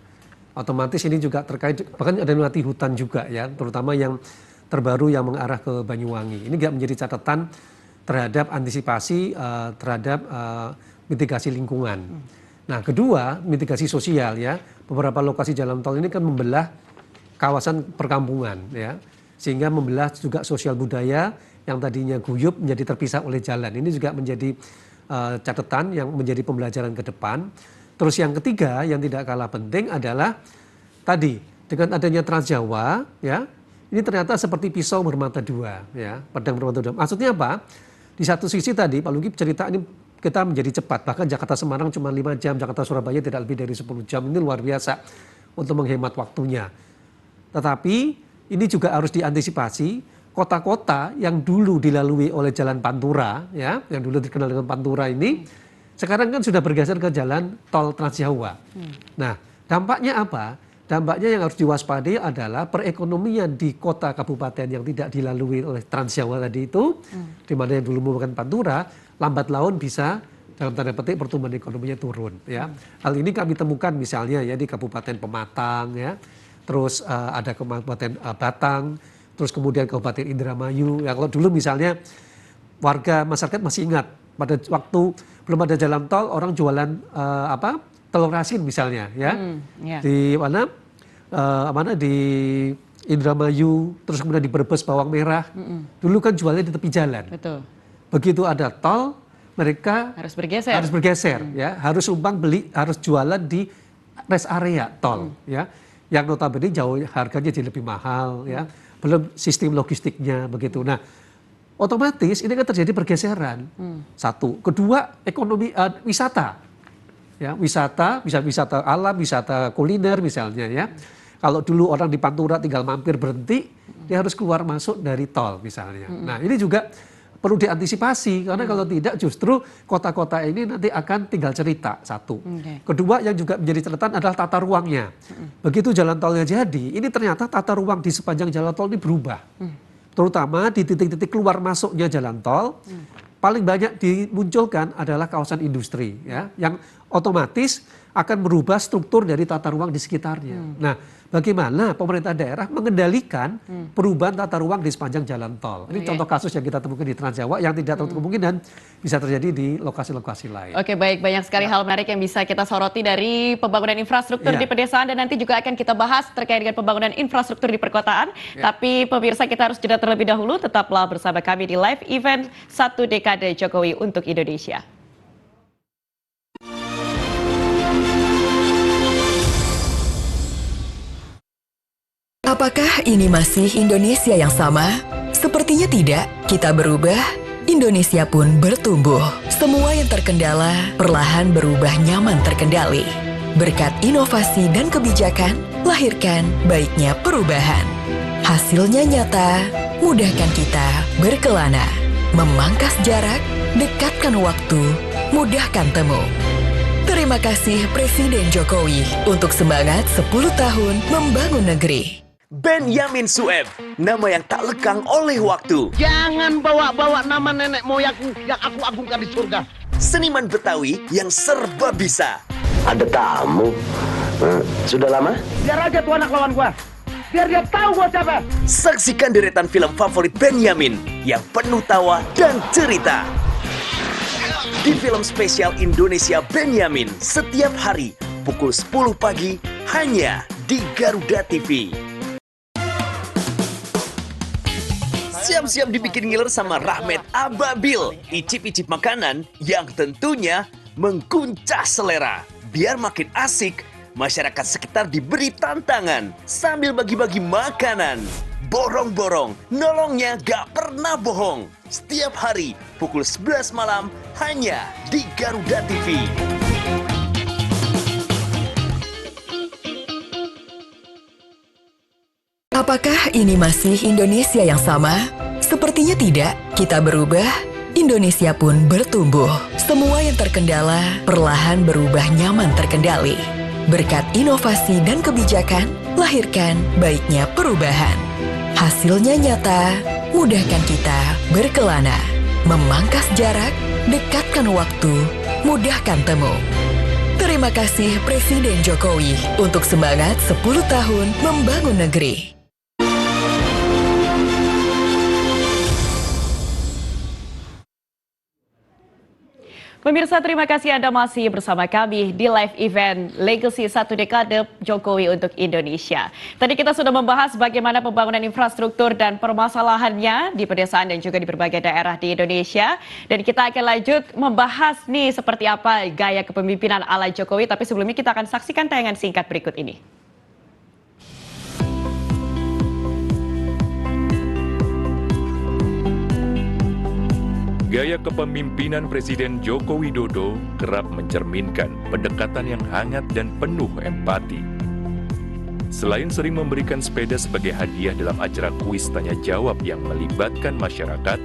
Otomatis ini juga terkait bahkan ada melewati hutan juga ya, terutama yang terbaru yang mengarah ke Banyuwangi. Ini juga menjadi catatan terhadap antisipasi terhadap mitigasi lingkungan. Nah, kedua mitigasi sosial ya. Beberapa lokasi jalan tol ini kan membelah kawasan perkampungan ya, sehingga membelah juga sosial budaya yang tadinya guyup menjadi terpisah oleh jalan. Ini juga menjadi catatan yang menjadi pembelajaran ke depan. Terus yang ketiga yang tidak kalah penting adalah tadi dengan adanya Trans Jawa ya, ini ternyata seperti pisau bermata dua ya, pedang bermata dua. Maksudnya apa? Di satu sisi tadi Pak Luki cerita ini kita menjadi cepat, bahkan Jakarta Semarang cuma 5 jam, Jakarta Surabaya tidak lebih dari 10 jam, ini luar biasa untuk menghemat waktunya. Tetapi ini juga harus diantisipasi kota-kota yang dulu dilalui oleh jalan Pantura ya, yang dulu dikenal dengan Pantura ini, sekarang kan sudah bergeser ke jalan tol Trans Jawa. Nah, dampaknya apa? Dampaknya yang harus diwaspadai adalah perekonomian di kota kabupaten yang tidak dilalui oleh Trans Jawa tadi itu, di mana yang dulu merupakan Pantura, lambat laun bisa dalam tanda petik pertumbuhan ekonominya turun ya. Hal ini kami temukan misalnya ya di Kabupaten Pematang ya, terus ada Kabupaten Batang, terus kemudian Kabupaten Indramayu. Ya kalau dulu misalnya warga masyarakat masih ingat pada waktu belum ada jalan tol orang jualan telur asin misalnya ya. Di mana di Indramayu, terus kemudian di Brebes bawang merah. Dulu kan jualnya di tepi jalan. Betul. Begitu ada tol, mereka harus bergeser ya, harus harus jualan di rest area tol ya. Yang notabene jauh harganya jadi lebih mahal ya. Belum sistem logistiknya begitu. Nah, otomatis ini kan terjadi pergeseran. Satu, kedua ekonomi wisata. Ya, wisata, bisa wisata alam, wisata kuliner misalnya ya. Kalau dulu orang di Pantura tinggal mampir berhenti, dia harus keluar masuk dari tol misalnya. Nah, ini juga perlu diantisipasi karena kalau tidak justru kota-kota ini nanti akan tinggal cerita satu. Kedua yang juga menjadi catatan adalah tata ruangnya. Begitu jalan tolnya jadi, ini ternyata tata ruang di sepanjang jalan tol ini berubah. Terutama di titik-titik keluar masuknya jalan tol, paling banyak dimunculkan adalah kawasan industri ya, yang otomatis akan merubah struktur dari tata ruang di sekitarnya. Nah, bagaimana pemerintah daerah mengendalikan perubahan tata ruang di sepanjang jalan tol. Ini contoh kasus yang kita temukan di Trans Jawa yang tidak tertutup kemungkinan bisa terjadi di lokasi-lokasi lain. Oke, baik, banyak sekali hal menarik yang bisa kita soroti dari pembangunan infrastruktur di pedesaan dan nanti juga akan kita bahas terkait dengan pembangunan infrastruktur di perkotaan. Tapi pemirsa kita harus jeda terlebih dahulu, tetaplah bersama kami di live event 1 Dekade Jokowi untuk Indonesia. Apakah ini masih Indonesia yang sama? Sepertinya tidak. Kita berubah, Indonesia pun bertumbuh. Semua yang terkendala perlahan berubah nyaman terkendali. Berkat inovasi dan kebijakan, lahirkan baiknya perubahan. Hasilnya nyata, mudahkan kita berkelana. Memangkas jarak, dekatkan waktu, mudahkan temu. Terima kasih Presiden Jokowi untuk semangat 10 tahun membangun negeri. Benyamin Sueb, nama yang tak lekang oleh waktu. Jangan bawa-bawa nama nenek moyangku yang aku agungkan di surga. Seniman Betawi yang serba bisa. Ada tamu. Sudah lama? Biar aja tuh anak lawan gua. Biar dia tahu gua siapa. Saksikan deretan film favorit Benyamin yang penuh tawa dan cerita. Di film spesial Indonesia Benyamin setiap hari pukul 10 pagi hanya di Garuda TV. Siap-siap dibikin ngiler sama Rahmat Ababil. Icip-icip makanan yang tentunya mengguncang selera. Biar makin asik, masyarakat sekitar diberi tantangan sambil bagi-bagi makanan. Borong-borong, nolongnya gak pernah bohong. Setiap hari pukul 11 malam hanya di Garuda TV. Apakah ini masih Indonesia yang sama? Sepertinya tidak. Kita berubah, Indonesia pun bertumbuh. Semua yang terkendala perlahan berubah nyaman terkendali. Berkat inovasi dan kebijakan, lahirkan baiknya perubahan. Hasilnya nyata, mudahkan kita berkelana. Memangkas jarak, dekatkan waktu, mudahkan temu. Terima kasih Presiden Jokowi untuk semangat 10 tahun membangun negeri. Pemirsa, terima kasih Anda masih bersama kami di live event Legacy 1 Dekade Jokowi untuk Indonesia. Tadi kita sudah membahas bagaimana pembangunan infrastruktur dan permasalahannya di pedesaan dan juga di berbagai daerah di Indonesia. Dan kita akan lanjut membahas nih seperti apa gaya kepemimpinan ala Jokowi. Tapi sebelumnya kita akan saksikan tayangan singkat berikut ini. Gaya kepemimpinan Presiden Joko Widodo kerap mencerminkan pendekatan yang hangat dan penuh empati. Selain sering memberikan sepeda sebagai hadiah dalam acara kuis tanya jawab yang melibatkan masyarakat,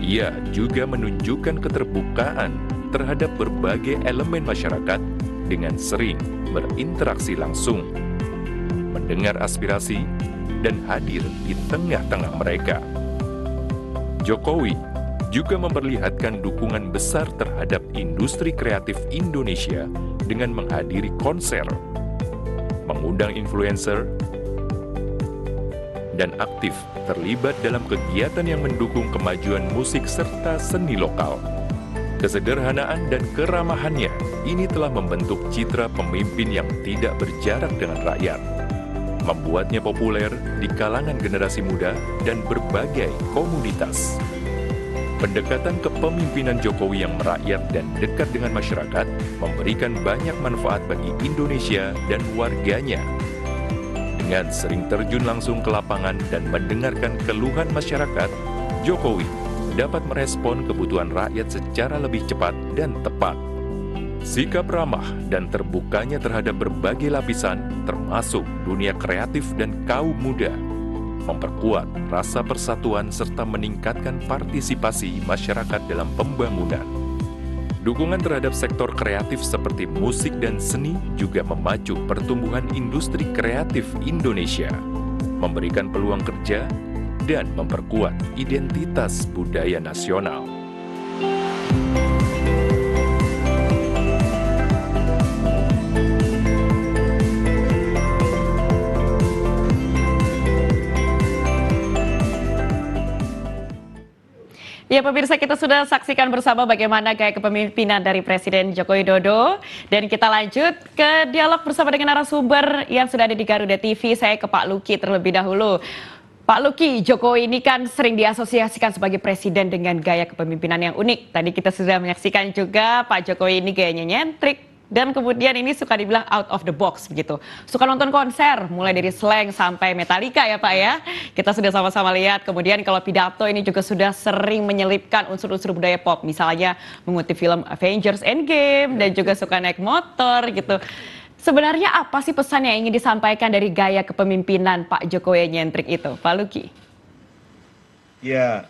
ia juga menunjukkan keterbukaan terhadap berbagai elemen masyarakat dengan sering berinteraksi langsung, mendengar aspirasi, dan hadir di tengah-tengah mereka. Jokowi juga memperlihatkan dukungan besar terhadap industri kreatif Indonesia dengan menghadiri konser, mengundang influencer, dan aktif terlibat dalam kegiatan yang mendukung kemajuan musik serta seni lokal. Kesederhanaan dan keramahannya ini telah membentuk citra pemimpin yang tidak berjarak dengan rakyat, membuatnya populer di kalangan generasi muda dan berbagai komunitas. Pendekatan kepemimpinan Jokowi yang merakyat dan dekat dengan masyarakat memberikan banyak manfaat bagi Indonesia dan warganya. Dengan sering terjun langsung ke lapangan dan mendengarkan keluhan masyarakat, Jokowi dapat merespon kebutuhan rakyat secara lebih cepat dan tepat. Sikap ramah dan terbukanya terhadap berbagai lapisan, termasuk dunia kreatif dan kaum muda, memperkuat rasa persatuan serta meningkatkan partisipasi masyarakat dalam pembangunan. Dukungan terhadap sektor kreatif seperti musik dan seni juga memacu pertumbuhan industri kreatif Indonesia, memberikan peluang kerja, dan memperkuat identitas budaya nasional. Ya pemirsa, kita sudah saksikan bersama bagaimana gaya kepemimpinan dari Presiden Joko Widodo. Dan kita lanjut ke dialog bersama dengan narasumber yang sudah ada di Garuda TV. Saya ke Pak Luki terlebih dahulu. Pak Luki, Jokowi ini kan sering diasosiasikan sebagai presiden dengan gaya kepemimpinan yang unik. Tadi kita sudah menyaksikan juga Pak Jokowi ini gayanya nyentrik, Dan kemudian ini suka dibilang out of the box begitu. Suka nonton konser, mulai dari Slank sampai Metallica ya Pak ya. Kita sudah sama-sama lihat. Kemudian kalau pidato ini juga sudah sering menyelipkan unsur-unsur budaya pop. Misalnya mengutip film Avengers Endgame dan juga suka naik motor gitu. Sebenarnya apa sih pesan yang ingin disampaikan dari gaya kepemimpinan Pak Jokowi yang nyentrik itu? Pak Luki. Ya,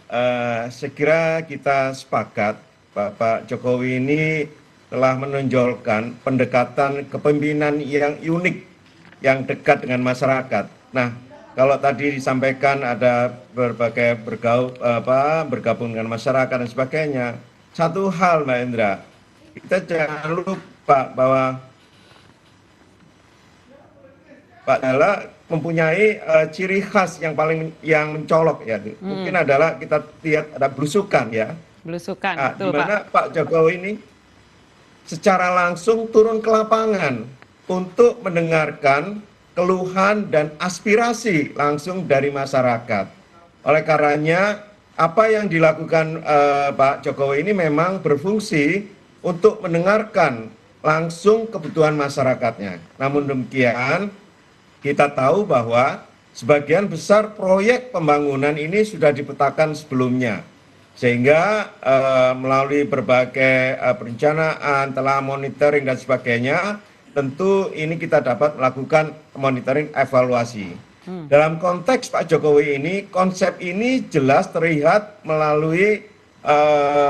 saya kira kita sepakat Pak Jokowi ini telah menonjolkan pendekatan kepemimpinan yang unik, yang dekat dengan masyarakat. Nah, kalau tadi disampaikan ada berbagai bergabung dengan masyarakat dan sebagainya, satu hal Mbak Indra, kita jangan lupa bahwa Pak Dala mempunyai ciri khas yang mencolok ya. Mungkin adalah kita lihat ada belusukan ya. Belusukan, Nah, betul di mana Pak. Pak Jokowi ini secara langsung turun ke lapangan untuk mendengarkan keluhan dan aspirasi langsung dari masyarakat. Oleh karenanya, apa yang dilakukan Pak Jokowi ini memang berfungsi untuk mendengarkan langsung kebutuhan masyarakatnya. Namun demikian, kita tahu bahwa sebagian besar proyek pembangunan ini sudah dipetakan sebelumnya. Sehingga melalui berbagai perencanaan, telah monitoring dan sebagainya, tentu ini kita dapat melakukan monitoring evaluasi. Dalam konteks Pak Jokowi ini, konsep ini jelas terlihat melalui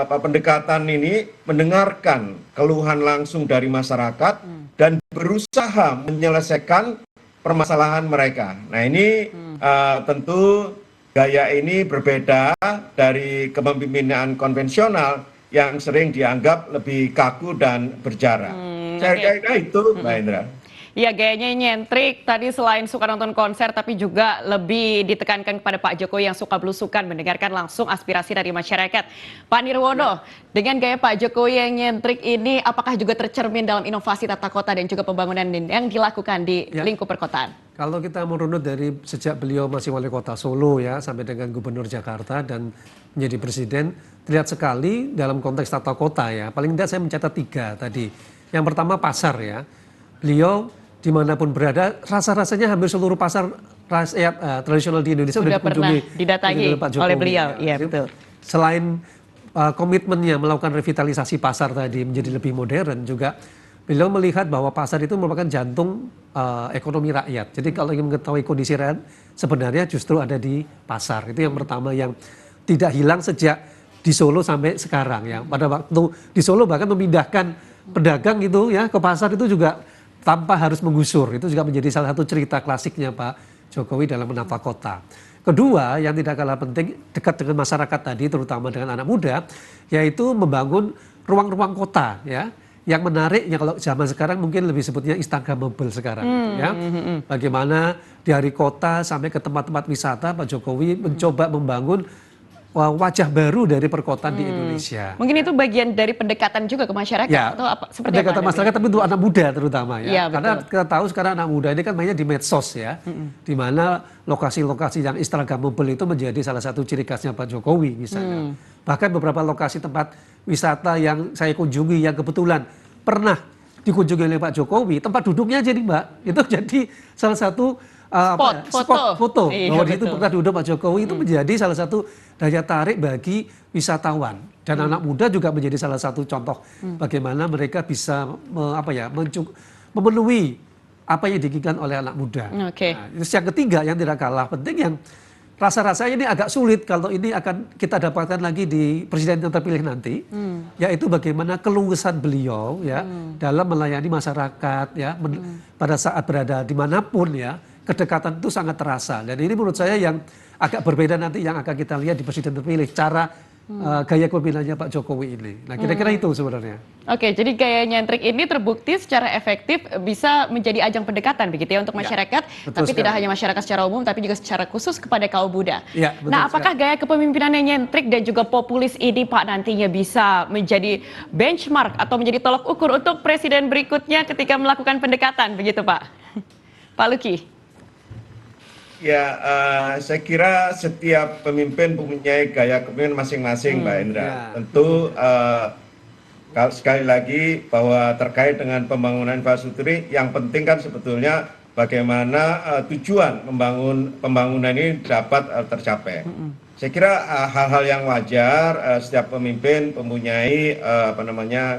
pendekatan ini, mendengarkan keluhan langsung dari masyarakat dan berusaha menyelesaikan permasalahan mereka. Nah ini tentu gaya ini berbeda dari kepemimpinan konvensional yang sering dianggap lebih kaku dan berjarak. Saya kira itu, Mbak Indra. Iya, gayanya nyentrik. Tadi selain suka nonton konser, tapi juga lebih ditekankan kepada Pak Jokowi yang suka belusukan, mendengarkan langsung aspirasi dari masyarakat. Pak Nirwono, dengan gaya Pak Jokowi yang nyentrik ini, apakah juga tercermin dalam inovasi tata kota dan juga pembangunan yang dilakukan di lingkup perkotaan? Kalau kita merunut dari sejak beliau masih wali kota Solo ya, sampai dengan gubernur Jakarta dan menjadi presiden, terlihat sekali dalam konteks tata kota ya. Paling tidak saya mencatat 3 tadi. Yang pertama pasar ya. Beliau dimanapun berada, rasa-rasanya hampir seluruh pasar rakyat tradisional di Indonesia sudah dikunjungi didatangi Pak Jokowi. oleh beliau. Iya, betul. Selain komitmennya melakukan revitalisasi pasar tadi menjadi lebih modern, juga beliau melihat bahwa pasar itu merupakan jantung ekonomi rakyat. Jadi kalau ingin mengetahui kondisi rakyat, sebenarnya justru ada di pasar. Itu yang pertama yang tidak hilang sejak di Solo sampai sekarang ya. Pada waktu di Solo bahkan memindahkan pedagang itu ya ke pasar itu juga tanpa harus menggusur. Itu juga menjadi salah satu cerita klasiknya Pak Jokowi dalam menata kota. Kedua, yang tidak kalah penting, dekat dengan masyarakat tadi, terutama dengan anak muda, yaitu membangun ruang-ruang kota ya, yang menarik ya. Kalau zaman sekarang mungkin lebih sebutnya Instagramable sekarang gitu, ya. Bagaimana dari kota sampai ke tempat-tempat wisata, Pak Jokowi mencoba membangun wajah baru dari perkotaan di Indonesia. Mungkin itu bagian dari pendekatan juga ke masyarakat ya, atau apa? Seperti pendekatan masyarakat, tapi untuk anak muda terutama ya. Ya, karena kita tahu sekarang anak muda ini kan mainnya di medsos ya, di mana lokasi-lokasi yang Instagramable itu menjadi salah satu ciri khasnya Pak Jokowi misalnya. Bahkan beberapa lokasi tempat wisata yang saya kunjungi yang kebetulan pernah dikunjungi oleh Pak Jokowi, tempat duduknya jadi Mbak, itu jadi salah satu spot foto. Iya, bahwa di situ pernah duduk Pak Jokowi, itu menjadi salah satu daya tarik bagi wisatawan. Dan anak muda juga menjadi salah satu contoh bagaimana mereka bisa memenuhi apa yang diinginkan oleh anak muda. Nah, terus yang ketiga yang tidak kalah penting, yang rasa-rasanya ini agak sulit kalau ini akan kita dapatkan lagi di presiden yang terpilih nanti, yaitu bagaimana keluasan beliau ya dalam melayani masyarakat ya, pada saat berada dimanapun ya, kedekatan itu sangat terasa. Dan ini menurut saya yang agak berbeda nanti yang akan kita lihat di presiden terpilih, cara gaya kepemimpinannya Pak Jokowi ini. Nah kira-kira itu sebenarnya. Oke, jadi gaya nyentrik ini terbukti secara efektif bisa menjadi ajang pendekatan begitu ya untuk masyarakat, tapi tidak hanya masyarakat secara umum, tapi juga secara khusus kepada kaum muda. Ya, nah, apakah gaya kepemimpinan yang nyentrik dan juga populis ini Pak nantinya bisa menjadi benchmark atau menjadi tolok ukur untuk presiden berikutnya ketika melakukan pendekatan begitu Pak? Pak Luki. Ya, saya kira setiap pemimpin mempunyai gaya kepemimpinan masing-masing, Mbak Indra. Tentu Kalau sekali lagi bahwa terkait dengan pembangunan infrastruktur ini, yang penting kan sebetulnya bagaimana tujuan pembangunan ini dapat tercapai. Saya kira hal-hal yang wajar, setiap pemimpin mempunyai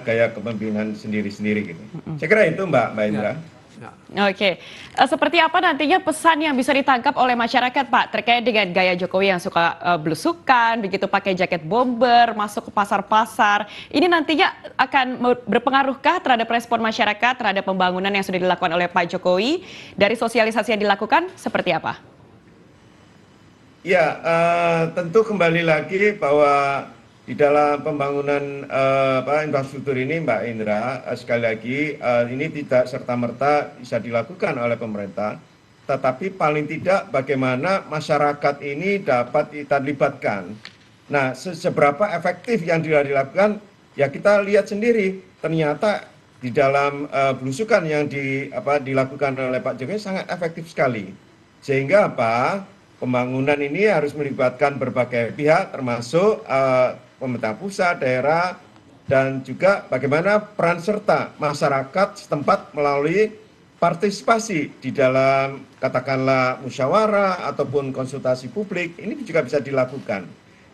gaya kepemimpinan sendiri-sendiri gitu. Saya kira itu Mbak Indra. Oke, seperti apa nantinya pesan yang bisa ditangkap oleh masyarakat Pak terkait dengan gaya Jokowi yang suka belusukan, begitu pakai jaket bomber, masuk ke pasar-pasar. Ini nantinya akan berpengaruhkah terhadap respon masyarakat terhadap pembangunan yang sudah dilakukan oleh Pak Jokowi? Dari sosialisasi yang dilakukan seperti apa? Ya, tentu kembali lagi bahwa di dalam pembangunan infrastruktur ini Mbak Indra, sekali lagi ini tidak serta-merta bisa dilakukan oleh pemerintah, tetapi paling tidak bagaimana masyarakat ini dapat kita libatkan. Nah, seberapa efektif yang dilakukan, ya kita lihat sendiri, ternyata di dalam belusukan yang dilakukan oleh Pak Jokowi sangat efektif sekali. Sehingga pembangunan ini harus melibatkan berbagai pihak, termasuk pemerintah pusat, daerah, dan juga bagaimana peran serta masyarakat setempat melalui partisipasi di dalam katakanlah musyawarah ataupun konsultasi publik, ini juga bisa dilakukan.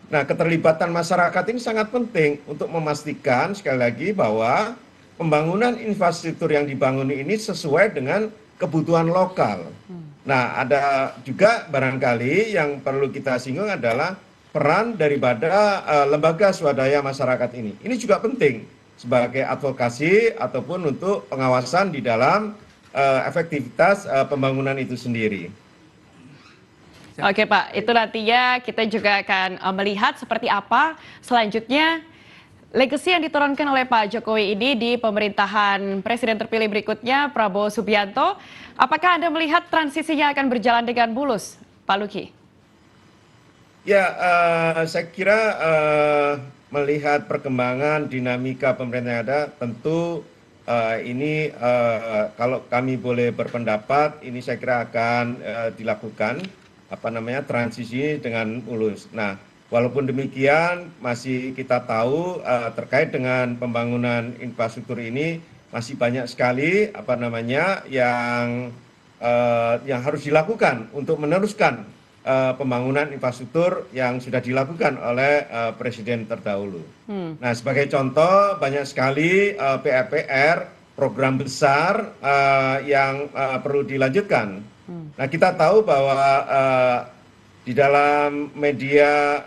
Nah, keterlibatan masyarakat ini sangat penting untuk memastikan sekali lagi bahwa pembangunan infrastruktur yang dibangun ini sesuai dengan kebutuhan lokal. Nah, ada juga barangkali yang perlu kita singgung adalah peran daripada lembaga swadaya masyarakat ini. Ini juga penting sebagai advokasi ataupun untuk pengawasan di dalam efektivitas pembangunan itu sendiri. Oke Pak, itu nantinya kita juga akan melihat seperti apa selanjutnya legasi yang diturunkan oleh Pak Jokowi ini di pemerintahan Presiden terpilih berikutnya, Prabowo Subianto. Apakah Anda melihat transisinya akan berjalan dengan mulus, Pak Luki? Ya, saya kira melihat perkembangan dinamika pemerintah yang ada, tentu ini kalau kami boleh berpendapat, ini saya kira akan dilakukan transisi dengan mulus. Nah, walaupun demikian masih kita tahu terkait dengan pembangunan infrastruktur ini masih banyak sekali yang harus dilakukan untuk meneruskan pembangunan infrastruktur yang sudah dilakukan oleh Presiden terdahulu. Nah, sebagai contoh banyak sekali PR program besar yang perlu dilanjutkan. Nah, kita tahu bahwa di dalam media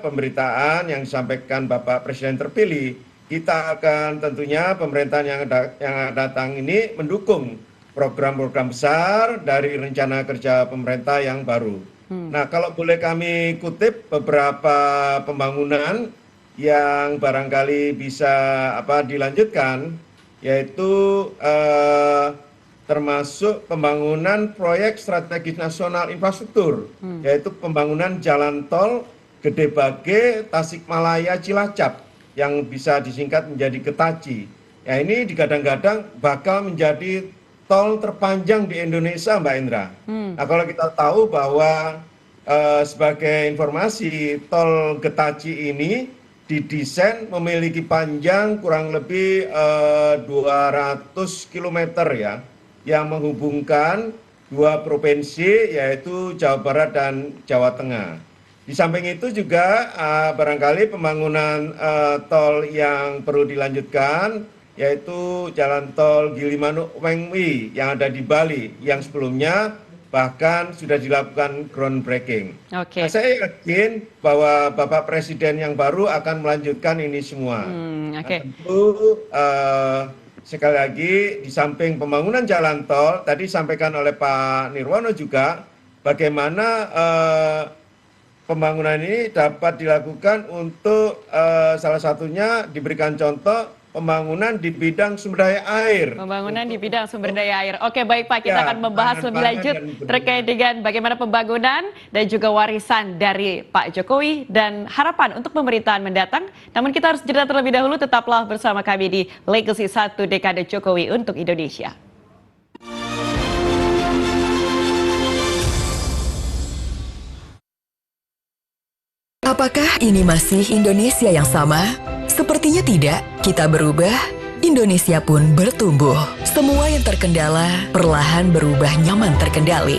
pemberitaan yang disampaikan Bapak Presiden terpilih, kita akan tentunya pemerintahan yang datang ini mendukung program-program besar dari rencana kerja pemerintah yang baru. Nah, kalau boleh kami kutip beberapa pembangunan yang barangkali bisa dilanjutkan, yaitu termasuk pembangunan proyek strategis nasional infrastruktur, yaitu pembangunan jalan tol Gede Bage, Tasikmalaya, Cilacap, yang bisa disingkat menjadi Getaci. Ya, ini digadang-gadang bakal menjadi tol terpanjang di Indonesia, Mbak Indra. Nah, kalau kita tahu bahwa sebagai informasi, tol Getaci ini didesain memiliki panjang kurang lebih 200 km ya, yang menghubungkan dua provinsi yaitu Jawa Barat dan Jawa Tengah. Di samping itu juga barangkali pembangunan tol yang perlu dilanjutkan, yaitu jalan tol Gilimanuk-Wengwi yang ada di Bali, yang sebelumnya bahkan sudah dilakukan groundbreaking. Nah, saya yakin bahwa Bapak Presiden yang baru akan melanjutkan ini semua. Nah, tentu sekali lagi di samping pembangunan jalan tol, tadi disampaikan oleh Pak Nirwono juga, bagaimana pembangunan ini dapat dilakukan untuk salah satunya diberikan contoh pembangunan di bidang sumber daya air. Pembangunan di bidang sumber daya air. Oke, baik Pak, kita akan membahas lebih lanjut terkait dengan bagaimana pembangunan dan juga warisan dari Pak Jokowi dan harapan untuk pemerintahan mendatang. Namun kita harus jeda terlebih dahulu, tetaplah bersama kami di Legacy 1 Dekade Jokowi untuk Indonesia. Apakah ini masih Indonesia yang sama? Sepertinya tidak, kita berubah, Indonesia pun bertumbuh. Semua yang terkendala perlahan berubah nyaman terkendali.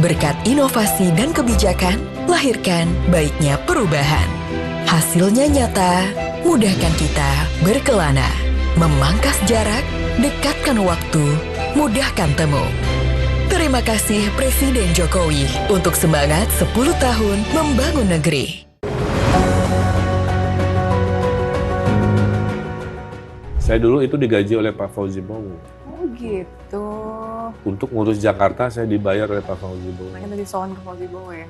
Berkat inovasi dan kebijakan, lahirkan baiknya perubahan. Hasilnya nyata, mudahkan kita berkelana. Memangkas jarak, dekatkan waktu, mudahkan temu. Terima kasih Presiden Jokowi untuk semangat 10 tahun membangun negeri. Saya dulu itu digaji oleh Pak Fauzi Bowo. Oh gitu. Untuk ngurus Jakarta saya dibayar oleh Pak Fauzi Bowo. Makanya tadi soal ke Fauzi Bowo ya.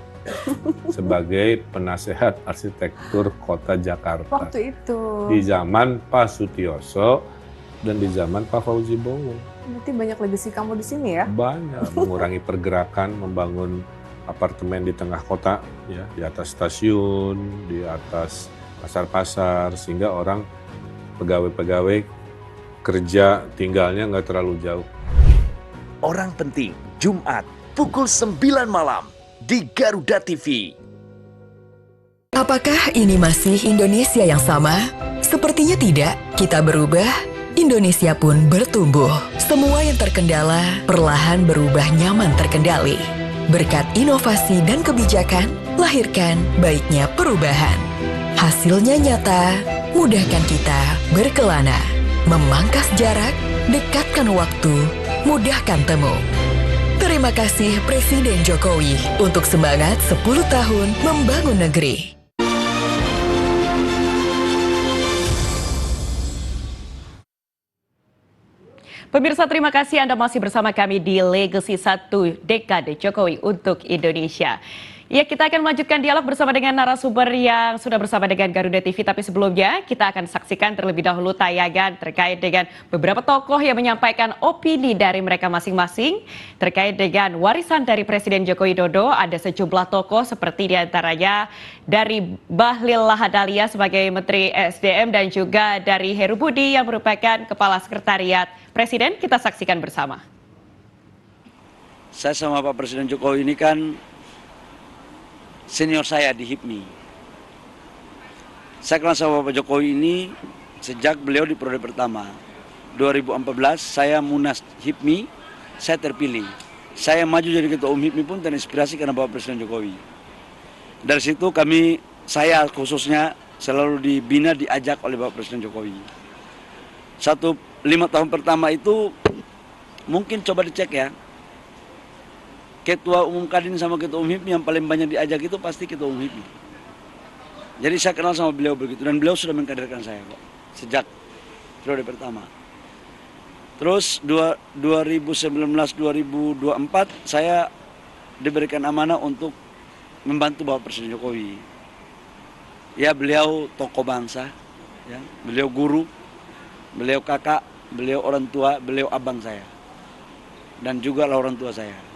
Sebagai penasehat arsitektur kota Jakarta. Waktu itu. Di zaman Pak Sutioso dan di zaman Pak Fauzi Bowo. Berarti banyak legasi kamu di sini ya? Banyak, mengurangi pergerakan, membangun apartemen di tengah kota, ya, di atas stasiun, di atas pasar-pasar, sehingga orang pegawai-pegawai kerja tinggalnya nggak terlalu jauh. Orang Penting, Jumat, pukul 9 malam di Garuda TV. Apakah ini masih Indonesia yang sama? Sepertinya tidak, kita berubah, Indonesia pun bertumbuh. Semua yang terkendala perlahan berubah nyaman terkendali. Berkat inovasi dan kebijakan, lahirkan baiknya perubahan. Hasilnya nyata, mudahkan kita berkelana. Memangkas jarak, dekatkan waktu, mudahkan temu. Terima kasih Presiden Jokowi untuk semangat 10 tahun membangun negeri. Pemirsa, terima kasih Anda masih bersama kami di Legacy 1 Dekade Jokowi untuk Indonesia. Ya, kita akan melanjutkan dialog bersama dengan narasumber yang sudah bersama dengan Garuda TV. Tapi sebelumnya, kita akan saksikan terlebih dahulu tayangan terkait dengan beberapa tokoh yang menyampaikan opini dari mereka masing-masing terkait dengan warisan dari Presiden Joko Widodo. Ada sejumlah tokoh seperti diantaranya dari Bahlil Lahadalia sebagai Menteri SDM dan juga dari Heru Budi yang merupakan Kepala Sekretariat Presiden. Kita saksikan bersama. Saya sama Pak Presiden Jokowi ini kan senior saya di HIPMI. Saya kenal sama Bapak Jokowi ini sejak beliau di periode pertama. 2014 saya munas HIPMI, saya terpilih. Saya maju jadi ketua umum HIPMI pun terinspirasi karena Bapak Presiden Jokowi. Dari situ saya khususnya selalu dibina, diajak oleh Bapak Presiden Jokowi. 5 tahun pertama itu mungkin coba dicek ya. Ketua Umum Kadin sama Ketua Umum HIPMI yang paling banyak diajak itu pasti Ketua Umum HIPMI. Jadi saya kenal sama beliau begitu dan beliau sudah mengkaderkan saya kok sejak periode pertama. Terus 2019-2024 saya diberikan amanah untuk membantu Bapak Presiden Jokowi. Ya, beliau tokoh bangsa, ya, beliau guru, beliau kakak, beliau orang tua, beliau abang saya. Dan juga lah orang tua saya.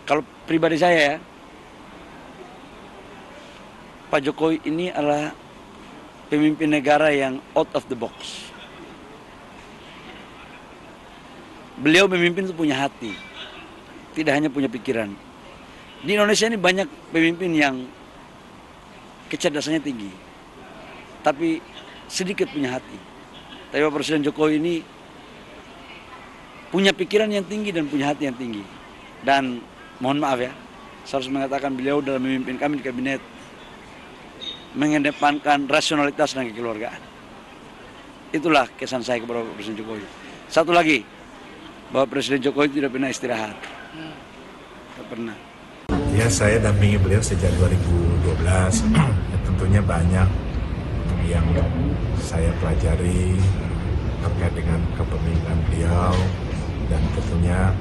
Kalau pribadi saya ya, Pak Jokowi ini adalah pemimpin negara yang out of the box. Beliau memimpin itu punya hati, tidak hanya punya pikiran. Di Indonesia ini banyak pemimpin yang kecerdasannya tinggi, tapi sedikit punya hati. Tapi Pak Presiden Jokowi ini punya pikiran yang tinggi dan punya hati yang tinggi. Dan mohon maaf ya, saya harus mengatakan beliau dalam memimpin kami di kabinet mengedepankan rasionalitas dan kekeluargaan. Itulah kesan saya kepada Bapak Presiden Jokowi. Satu lagi, Bapak Presiden Jokowi tidak pernah istirahat. Tidak pernah. Ya, saya dampingi beliau sejak 2012. Ya, tentunya banyak yang saya pelajari terkait dengan kepemimpinan beliau. Dan tentunya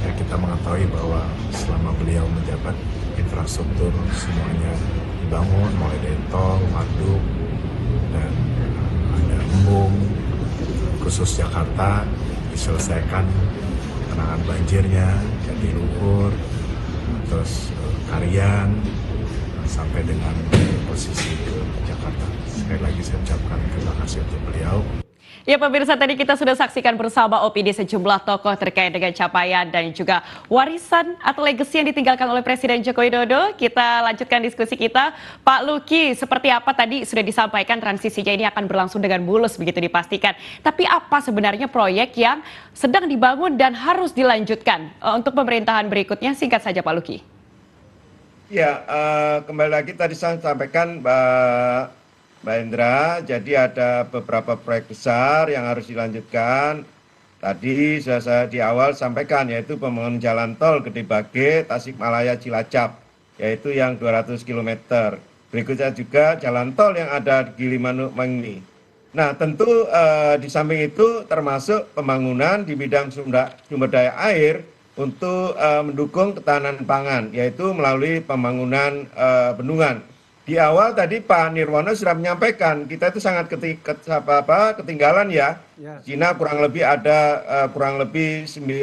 ya, kita mengetahui bahwa selama beliau menjabat infrastruktur semuanya dibangun, mulai dari tol, waduk, dan ada embung, khusus Jakarta diselesaikan penanganan banjirnya, Jatiluhur, terus Karian, sampai dengan posisi ke Jakarta. Sekali lagi saya ucapkan terima kasih untuk beliau. Ya pemirsa, tadi kita sudah saksikan bersama opini sejumlah tokoh terkait dengan capaian dan juga warisan atau legacy yang ditinggalkan oleh Presiden Joko Widodo. Kita lanjutkan diskusi kita. Pak Luki, seperti apa tadi sudah disampaikan transisinya ini akan berlangsung dengan mulus begitu dipastikan. Tapi apa sebenarnya proyek yang sedang dibangun dan harus dilanjutkan untuk pemerintahan berikutnya? Singkat saja Pak Luki. Ya, kembali lagi tadi saya sampaikan Mbak Indra, jadi ada beberapa proyek besar yang harus dilanjutkan. Tadi sudah saya di awal sampaikan, yaitu pembangunan jalan tol Gede Bage, Tasikmalaya, Cilacap, yaitu yang 200 km. Berikutnya juga jalan tol yang ada di Gilimanuk, Mangni. Nah, tentu di samping itu termasuk pembangunan di bidang sumber daya air untuk mendukung ketahanan pangan, yaitu melalui pembangunan bendungan. Di awal tadi Pak Nirwono sudah menyampaikan kita itu sangat ketinggalan ya. Cina kurang lebih ada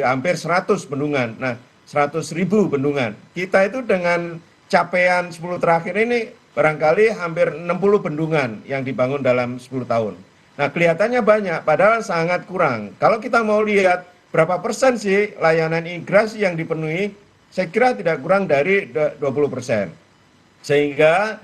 hampir 100 bendungan. Nah, 100.000 bendungan. Kita itu dengan capaian 10 terakhir ini barangkali hampir 60 bendungan yang dibangun dalam 10 tahun. Nah, kelihatannya banyak padahal sangat kurang. Kalau kita mau lihat berapa persen sih layanan imigrasi yang dipenuhi, saya kira tidak kurang dari 20%. Sehingga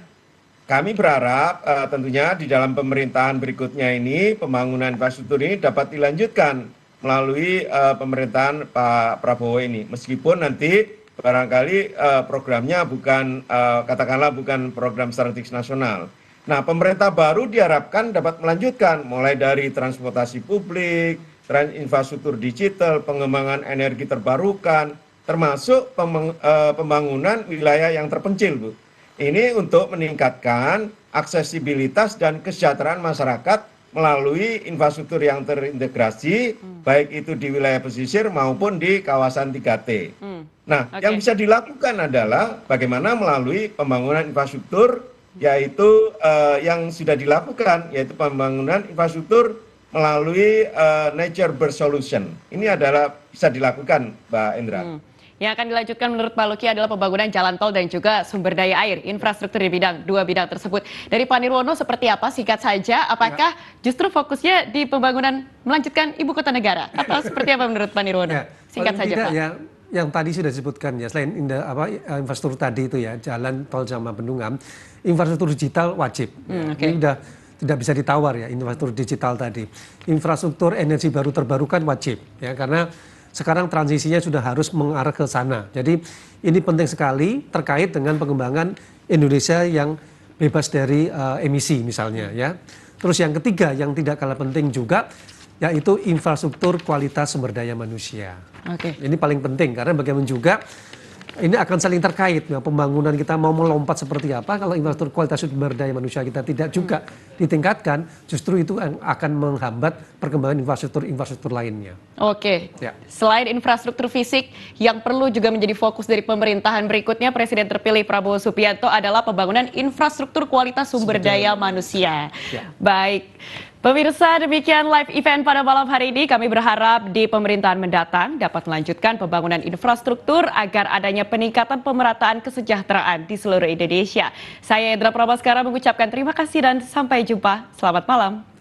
kami berharap tentunya di dalam pemerintahan berikutnya ini pembangunan infrastruktur ini dapat dilanjutkan melalui pemerintahan Pak Prabowo ini. Meskipun nanti barangkali programnya bukan katakanlah bukan program strategis nasional. Nah, pemerintah baru diharapkan dapat melanjutkan mulai dari transportasi publik, infrastruktur digital, pengembangan energi terbarukan, termasuk pembangunan wilayah yang terpencil, Bu. Ini untuk meningkatkan aksesibilitas dan kesejahteraan masyarakat melalui infrastruktur yang terintegrasi, baik itu di wilayah pesisir maupun di kawasan 3T. Yang bisa dilakukan adalah bagaimana melalui pembangunan infrastruktur, yaitu yang sudah dilakukan, yaitu pembangunan infrastruktur melalui nature based solution. Ini adalah bisa dilakukan, Mbak Indra. Yang akan dilanjutkan menurut Pak Luki adalah pembangunan jalan tol dan juga sumber daya air, infrastruktur di dua bidang tersebut. Dari Pak Nirwono seperti apa? Singkat saja, apakah justru fokusnya di pembangunan melanjutkan ibu kota negara? Atau seperti apa menurut Pak Nirwono? Singkat saja, Pak. Ya, yang tadi sudah disebutkan ya, selain infrastruktur tadi itu ya, jalan tol sama bendungan, infrastruktur digital wajib. Ini udah tidak bisa ditawar ya, infrastruktur digital tadi. Infrastruktur energi baru terbarukan wajib ya, karena sekarang transisinya sudah harus mengarah ke sana. Jadi ini penting sekali terkait dengan pengembangan Indonesia yang bebas dari emisi misalnya ya. Terus yang ketiga yang tidak kalah penting juga yaitu infrastruktur kualitas sumber daya manusia. Ini paling penting karena bagaimana juga ini akan saling terkait. Nah, pembangunan kita mau melompat seperti apa kalau infrastruktur kualitas sumber daya manusia kita tidak juga ditingkatkan, justru itu akan menghambat perkembangan infrastruktur lainnya. Selain infrastruktur fisik yang perlu juga menjadi fokus dari pemerintahan berikutnya, Presiden terpilih Prabowo Subianto adalah pembangunan infrastruktur kualitas sumber daya manusia. Baik. Pemirsa, demikian live event pada malam hari ini. Kami berharap di pemerintahan mendatang dapat melanjutkan pembangunan infrastruktur agar adanya peningkatan pemerataan kesejahteraan di seluruh Indonesia. Saya Edra Prabaskara mengucapkan terima kasih dan sampai jumpa. Selamat malam.